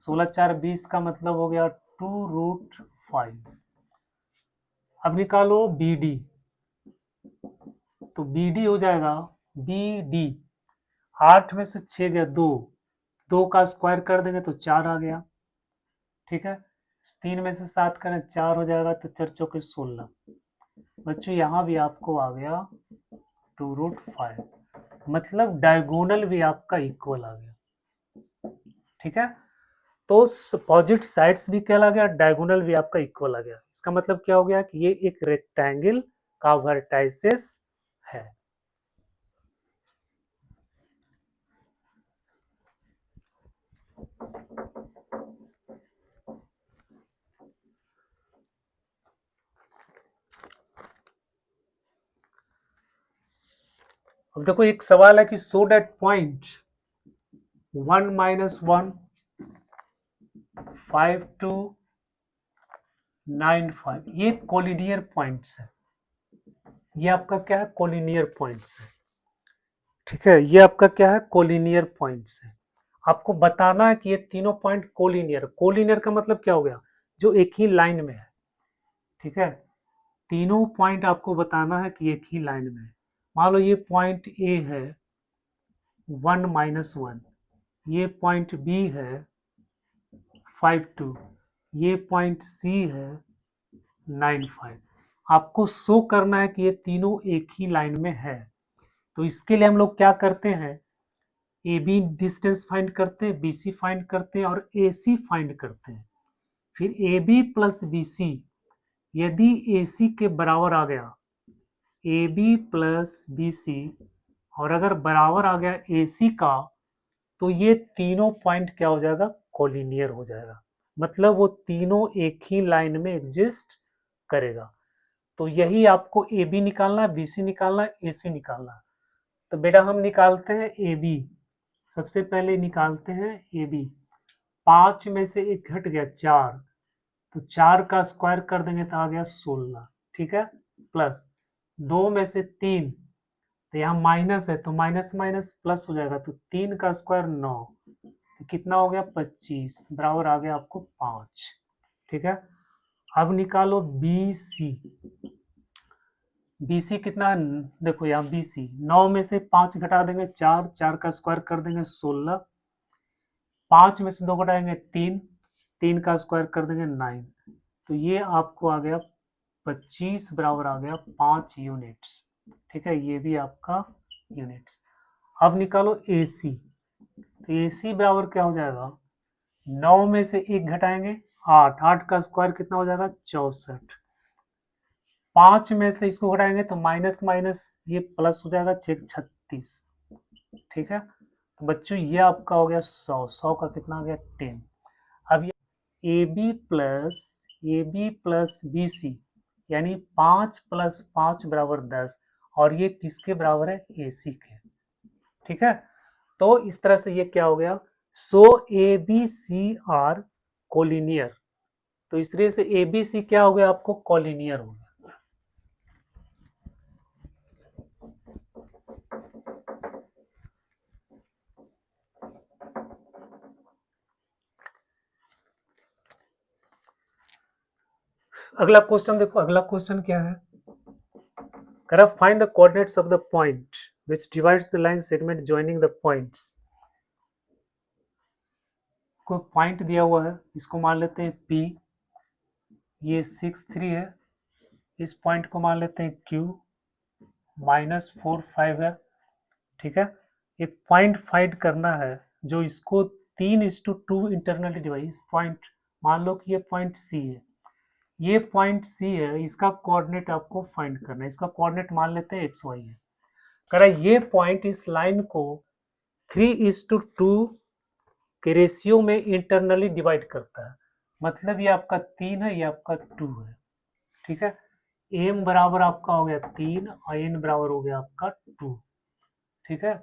16 4 20 का मतलब हो गया 2√5। अब निकालो बी डी। तो बी डी हो जाएगा बी डी, 8 में से 6 गया 2, 2 का स्क्वायर कर देंगे तो 4 आ गया। ठीक है, 3 में से 7 करें 4 हो जाएगा, तो 4 चौके 16। बच्चों यहाँ भी आपको आ गया 2√5, मतलब डायगोनल भी आपका इक्वल आ गया। ठीक है, तो अपोजिट साइड्स भी क्या आ गया, डायगोनल भी आपका इक्वल आ गया। इसका मतलब क्या हो गया कि ये एक रेक्टेंगल का वर्टाइसेस है। अब देखो एक सवाल है कि सो डेट पॉइंट 1 - 1 5 2 9 5 ये कोलिनियर पॉइंट्स है। ये आपका क्या है, कोलिनियर पॉइंट्स है। ठीक है, ये आपका क्या है, कोलिनियर पॉइंट्स है। आपको बताना है कि ये तीनों पॉइंट कोलिनियर, कोलिनियर का मतलब क्या हो गया, जो एक ही लाइन में है। ठीक है, तीनों पॉइंट आपको बताना है कि एक ही लाइन में है। मान लो ये पॉइंट ए है 1 - 1, ये पॉइंट बी है 5 2, ये पॉइंट सी है 9 5। आपको शो करना है कि ये तीनों एक ही लाइन में है। तो इसके लिए हम लोग क्या करते हैं, ए बी डिस्टेंस फाइंड करते हैं, बी सी फाइंड करते हैं और ए सी फाइंड करते हैं। फिर A B plus B C यदि ए सी के बराबर आ गया, A B plus B C, और अगर बराबर आ गया ए सी का, तो ये तीनों पॉइंट क्या हो जाएगा, कोलिनियर हो जाएगा। मतलब वो तीनों एक ही लाइन में एग्जिस्ट करेगा। तो यही आपको ए बी निकालना है, बी सी निकालना है, ए सी निकालना है। तो बेटा हम निकालते हैं ए बी। सबसे पहले निकालते हैं ए बी। 5 में से एक घट गया 4, तो 4 का स्क्वायर कर देंगे तो आ गया 16। ठीक है, प्लस 2 में से 3, तो यहाँ माइनस है तो माइनस माइनस प्लस हो जाएगा, तो 3 का स्क्वायर 9, तो कितना हो गया 25, बराबर आ गया आपको 5। ठीक है, अब निकालो बी सी। बी सी कितना है, देखो यहाँ बी सी 9 में से 5 घटा देंगे 4, 4 का स्क्वायर कर देंगे 16, 5 में से 2 घटाएंगे 3, 3 का स्क्वायर कर देंगे 9, तो ये आपको आ गया 25, बराबर आ गया 5 यूनिट्स। ठीक है, ये भी आपका यूनिट्स। अब निकालो ए सी। तो ए सी बराबर क्या हो जाएगा, 9 में से 1 घटाएंगे 8, 8 का स्क्वायर कितना हो जाएगा 64, 5 में से इसको घटाएंगे तो माइनस माइनस ये प्लस हो जाएगा 36। ठीक है, तो बच्चों ये आपका हो गया 100, 100 का कितना आ गया 10। अब ये A B plus B C यानी 5 + 5 बराबर 10, और ये किसके बराबर है, ए सी के। ठीक है, तो इस तरह से ये क्या हो गया, so A B C are collinear. तो इस तरह से ए बी सी क्या हो गया, आपको कोलिनियर हो गया। अगला क्वेश्चन देखो, अगला क्वेश्चन क्या है, करा find the coordinates of the point which divides the line segment joining the points. कोई पॉइंट दिया हुआ है, इसको मान लेते हैं P, ये 6 3 है, इस पॉइंट को मान लेते हैं Q, -4 5 है। ठीक है, एक पॉइंट फाइंड करना है जो इसको 3:2 इंटरनली डिवाइड, इस पॉइंट मान लो कि ये पॉइंट C है, ये पॉइंट C है, इसका कोऑर्डिनेट आपको फाइंड करना है। इसका कोऑर्डिनेट मान लेते हैं XY है। करा ये पॉइंट इस लाइन को 3:2 के रेशियो में इंटरनली डिवाइड करता है। मतलब ये आपका 3 है, ये आपका 2 है। ठीक है, एम बराबर आपका हो गया 3 और एन बराबर हो गया आपका 2। ठीक है,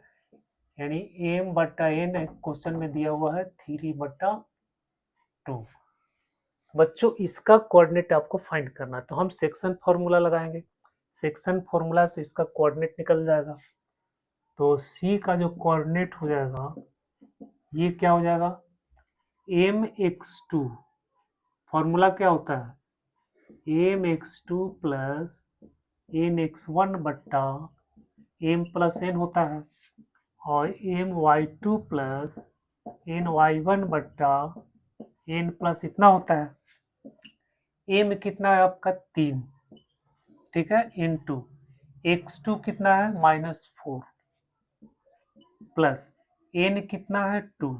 यानी एम बट्टा एन क्वेश्चन में दिया हुआ है 3/2। बच्चों इसका कोऑर्डिनेट आपको फाइंड करना है, तो हम सेक्शन फॉर्मूला लगाएंगे। सेक्शन फॉर्मूला से इसका कोऑर्डिनेट निकल जाएगा। तो सी का जो कोऑर्डिनेट हो जाएगा ये क्या हो जाएगा, mx2, फॉर्मूला क्या होता है, mx2 प्लस nx1 बट्टा m प्लस n होता है, और my2 प्लस ny1 बट्टा n प्लस इतना होता है। m कितना है आपका 3, ठीक है, इंटू x2 कितना है -4, प्लस n कितना है 2,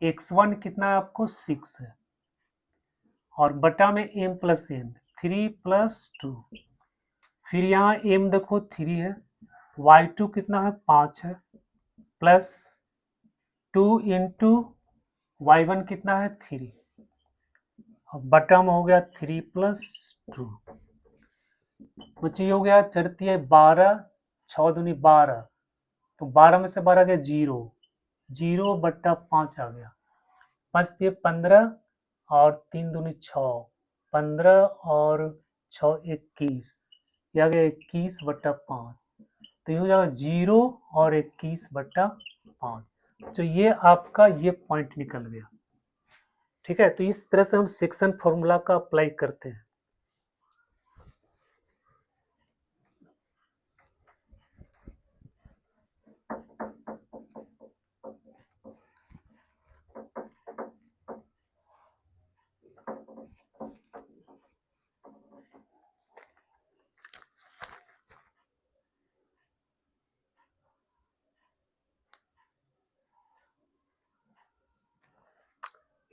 x1 कितना है आपको 6 है, और बटा में m प्लस n 3 + 2। फिर यहाँ m देखो 3 है, y2 कितना है 5 है, प्लस 2 इंटू y1 कितना है 3, और बटा में हो गया 3 + 2। बच्चे हो गया 4 × 12, 6 दूनी 12, तो 12 में से 12 गया 0, 0/5 आ गया, 5 दिए 15 और 3 दूनी 6, 15 और 6 21, ये आ गया 21/5, तो ये हो जाएगा 0 और 21/5, तो ये आपका ये पॉइंट निकल गया। ठीक है, तो इस तरह से हम सेक्शन फॉर्मूला का अप्लाई करते हैं।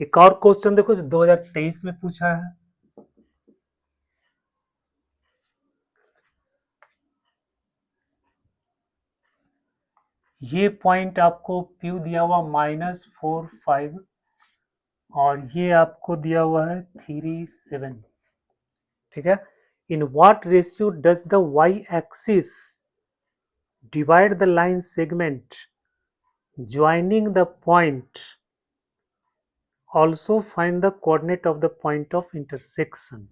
एक और क्वेश्चन देखो जो 2023 में पूछा है। ये पॉइंट आपको P दिया हुआ -4, 5 और ये आपको दिया हुआ है 3, 7। ठीक है, in what ratio does the y axis divide the line segment joining the point, also find the coordinate of the point of intersection.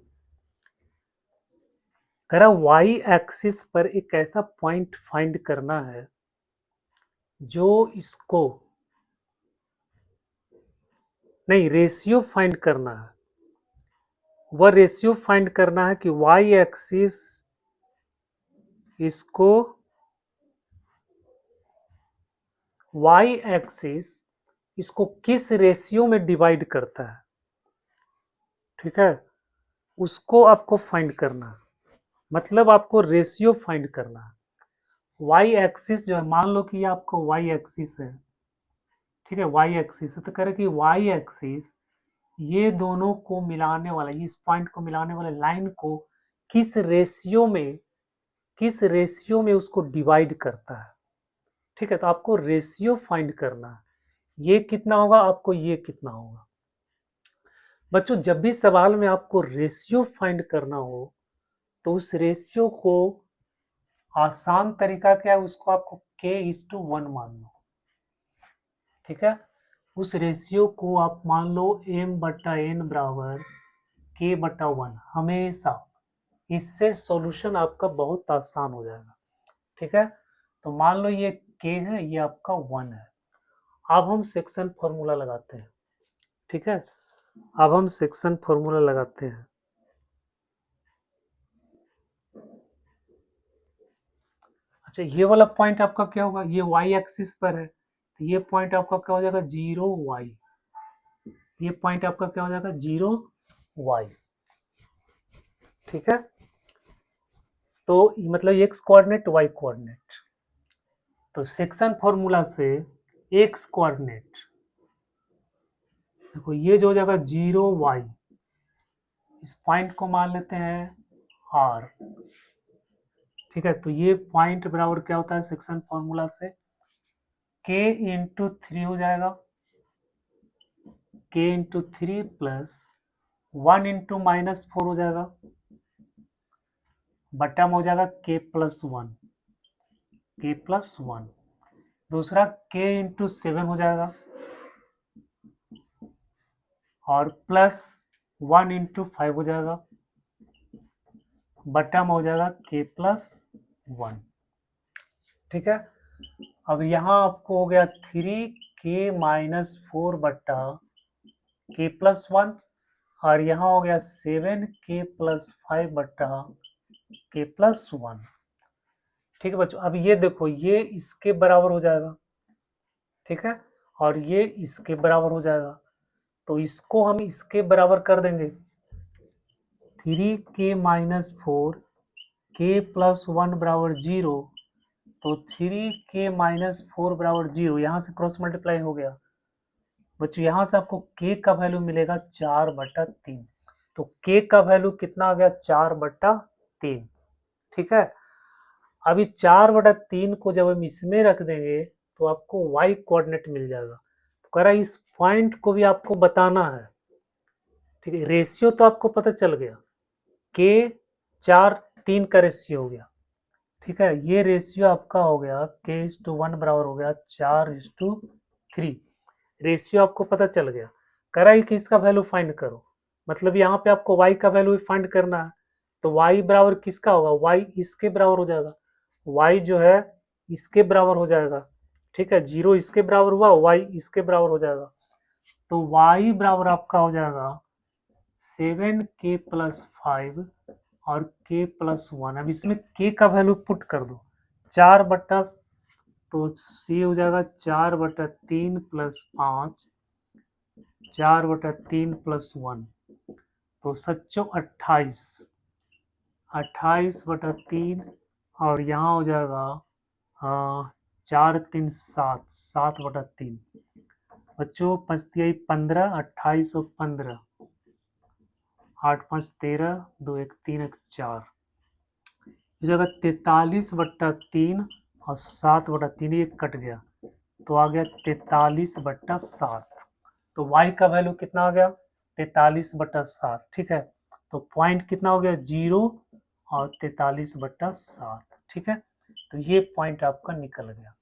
कह रहा y एक्सिस पर एक ऐसा पॉइंट फाइंड करना है जो इसको नहीं, रेशियो फाइंड करना है। वह रेशियो फाइंड करना है कि y एक्सिस इसको y एक्सिस इसको किस रेशियो में डिवाइड करता है। ठीक है, उसको आपको फाइंड करना है, मतलब आपको रेशियो फाइंड करना है। y एक्सिस जो है, मान लो कि ये आपका y एक्सिस है। ठीक है, y एक्सिस है, तो कह रहे कि y एक्सिस ये दोनों को मिलाने वाला, इस पॉइंट को मिलाने वाले लाइन को किस रेशियो में उसको डिवाइड करता है। ठीक है, तो आपको रेशियो फाइंड करना है। ये कितना होगा, आपको ये कितना होगा। बच्चों जब भी सवाल में आपको रेशियो फाइंड करना हो तो उस रेशियो को आसान तरीका क्या है, उसको आपको k:1 मान लो। ठीक है, उस रेशियो को आप मान लो m/n बराबर k/1 हमेशा। इससे सॉल्यूशन आपका बहुत आसान हो जाएगा। ठीक है, तो मान लो ये k है, ये आपका 1 है। अब हम सेक्शन फॉर्मूला लगाते हैं। ठीक है, अब हम सेक्शन फॉर्मूला लगाते हैं। अच्छा, ये वाला पॉइंट आपका क्या होगा, ये y एक्सिस पर है, तो ये पॉइंट आपका क्या हो जाएगा 0y। ये पॉइंट आपका क्या हो जाएगा 0y। ठीक है, तो मतलब x कोऑर्डिनेट y कोऑर्डिनेट, तो सेक्शन फॉर्मूला से x कोऑर्डिनेट देखो ये जो हो जाएगा 0y, इस पॉइंट को मान लेते हैं r। ठीक है, तो ये पॉइंट बराबर क्या होता है सेक्शन फॉर्मूला से, k×3 हो जाएगा, k×3 प्लस 1 × -4 हो जाएगा, बटा में हो जाएगा k+1, k+1। दूसरा k×7 हो जाएगा और प्लस 1 × 5 हो जाएगा, बटा में हो जाएगा k+1। ठीक है, अब यहाँ आपको हो गया 3k-4 बटा k+1 और यहाँ हो गया 7k+5 बटा k+1। ठीक है बच्चों, अब ये देखो ये इसके बराबर हो जाएगा। ठीक है, और ये इसके बराबर हो जाएगा, तो इसको हम इसके बराबर कर देंगे। 3k-4 k+1 बराबर 0, तो 3k-4 बराबर 0, यहाँ से क्रॉस मल्टीप्लाई हो गया। बच्चों यहाँ से आपको k का वैल्यू मिलेगा 4/3, तो k का वैल्यू कितना आ गया 4/3। ठीक है, अभी 4/3 को जब हम इसमें रख देंगे तो आपको y कोऑर्डिनेट मिल जाएगा। तो कह रहा है इस पॉइंट को भी आपको बताना है। ठीक है, रेशियो तो आपको पता चल गया, k 4:3 का रेशियो हो गया। ठीक है, ये रेशियो आपका हो गया k:1 बराबर हो गया 4:3। रेशियो आपको पता चल गया। कह रहा है कि इसका वैल्यू फाइंड करो, मतलब यहाँ पे आपको y का वैल्यू फाइंड करना है। तो y बराबर किसका होगा, y इसके बराबर हो जाएगा, y जो है इसके बराबर हो जाएगा, ठीक है, 0 इसके बराबर हुआ, y इसके बराबर हो जाएगा, तो y बराबर आपका हो जाएगा 7k + 5 और k + 1। अब इसमें k का वैल्यू पुट कर दो, 4 बटा, तो c हो जाएगा 4/3 + 5, 4/3 + 1, तो सच्चो 28, 28/3, और यहाँ हो जाएगा 4 3 7, 7/3। बच्चों 5 15, 28 और 15, 8 5 13, 2 1 3 1 4, हो जाएगा 43/3 और 7/3, ये कट गया तो आ गया 43/7। तो y का वैल्यू कितना आ गया, 43/7, ठीक है। तो पॉइंट कितना हो गया, 0 और 43/7, ठीक है। तो ये पॉइंट आपका निकल गया।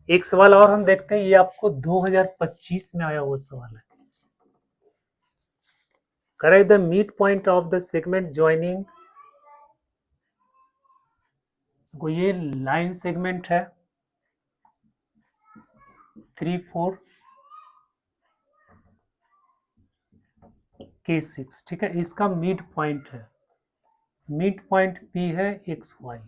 एक सवाल और हम देखते हैं, ये आपको 2025 में आया हुआ सवाल है। Correct the mid point of the segment joining, ये लाइन सेगमेंट है 3 4 K6, ठीक है, इसका मिड पॉइंट है, मिड पॉइंट P है XY।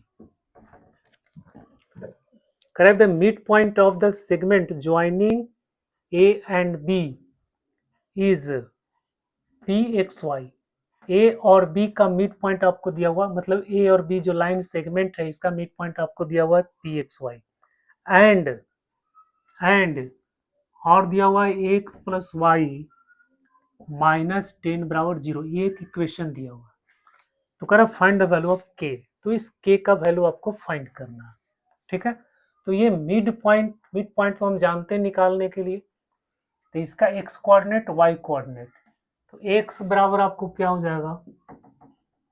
Correct the midpoint of the segment joining A and B is PXY। A और B का mid point आपको दिया हुआ, मतलब A और B जो लाइन सेगमेंट है इसका मिड पॉइंट आपको दिया हुआ है PXY, एंड और दिया हुआ है x + y -10 बराबर 0, ये एक इक्वेशन दिया हुआ है। तो कह रहा find the value of k, तो इस k का वैल्यू आपको फाइंड करना है, ठीक है। तो ये मिड पॉइंट तो हम जानते हैं निकालने के लिए, तो इसका x कोऑर्डिनेट y कोऑर्डिनेट, तो x बराबर आपको क्या हो जाएगा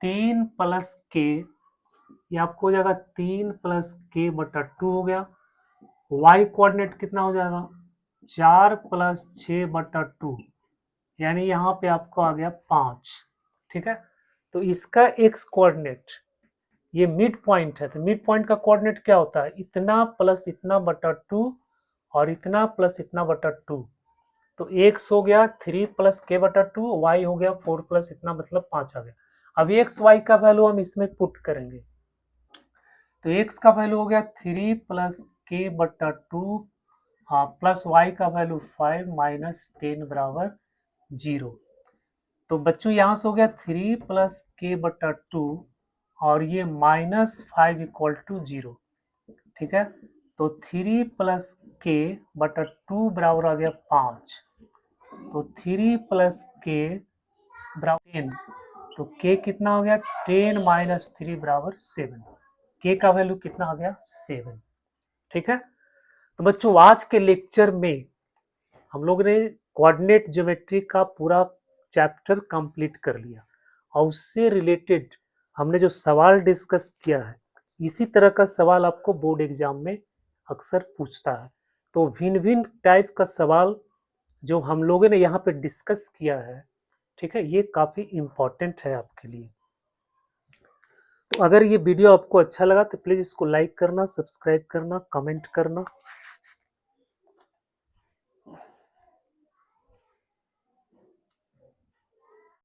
3 + k, ये आपको हो जाएगा 3 + k/2 हो गया, y कोऑर्डिनेट कितना हो जाएगा 4 + 6/2, यानी यहाँ पे आपको आ गया 5, ठीक है। तो इसका x कोऑर्डिनेट, ये मिड पॉइंट है, तो मिड पॉइंट का कोऑर्डिनेट क्या होता है, इतना प्लस इतना बटा 2 और इतना प्लस इतना बटा 2, तो x हो गया 3 + k/2, y हो गया 4 + इतना मतलब 5 आ गया। अब x y का वैल्यू हम इसमें पुट करेंगे, तो x का वैल्यू हो गया 3 + k/2 प्लस y का वैल्यू 5 - 10 बराबर 0। तो बच्चों यहाँ से हो गया 3 + k/2 और ये -5 = 0, ठीक है। तो 3 + k/2 बराबर आ गया 5, तो 3 + k बराबर 10, तो k कितना हो गया 10 - 3 बराबर 7, k का वैल्यू कितना आ गया 7, ठीक है। तो बच्चों आज के लेक्चर में हम लोग ने कोऑर्डिनेट ज्योमेट्री का पूरा चैप्टर कंप्लीट कर लिया, और उससे रिलेटेड हमने जो सवाल डिस्कस किया है, इसी तरह का सवाल आपको बोर्ड एग्जाम में अक्सर पूछता है। तो भिन्न भिन्न टाइप का सवाल जो हम लोगों ने यहाँ पे डिस्कस किया है, ठीक है, ये काफ़ी इम्पोर्टेंट है आपके लिए। तो अगर ये वीडियो आपको अच्छा लगा तो प्लीज़ इसको लाइक करना, सब्सक्राइब करना, कमेंट करना।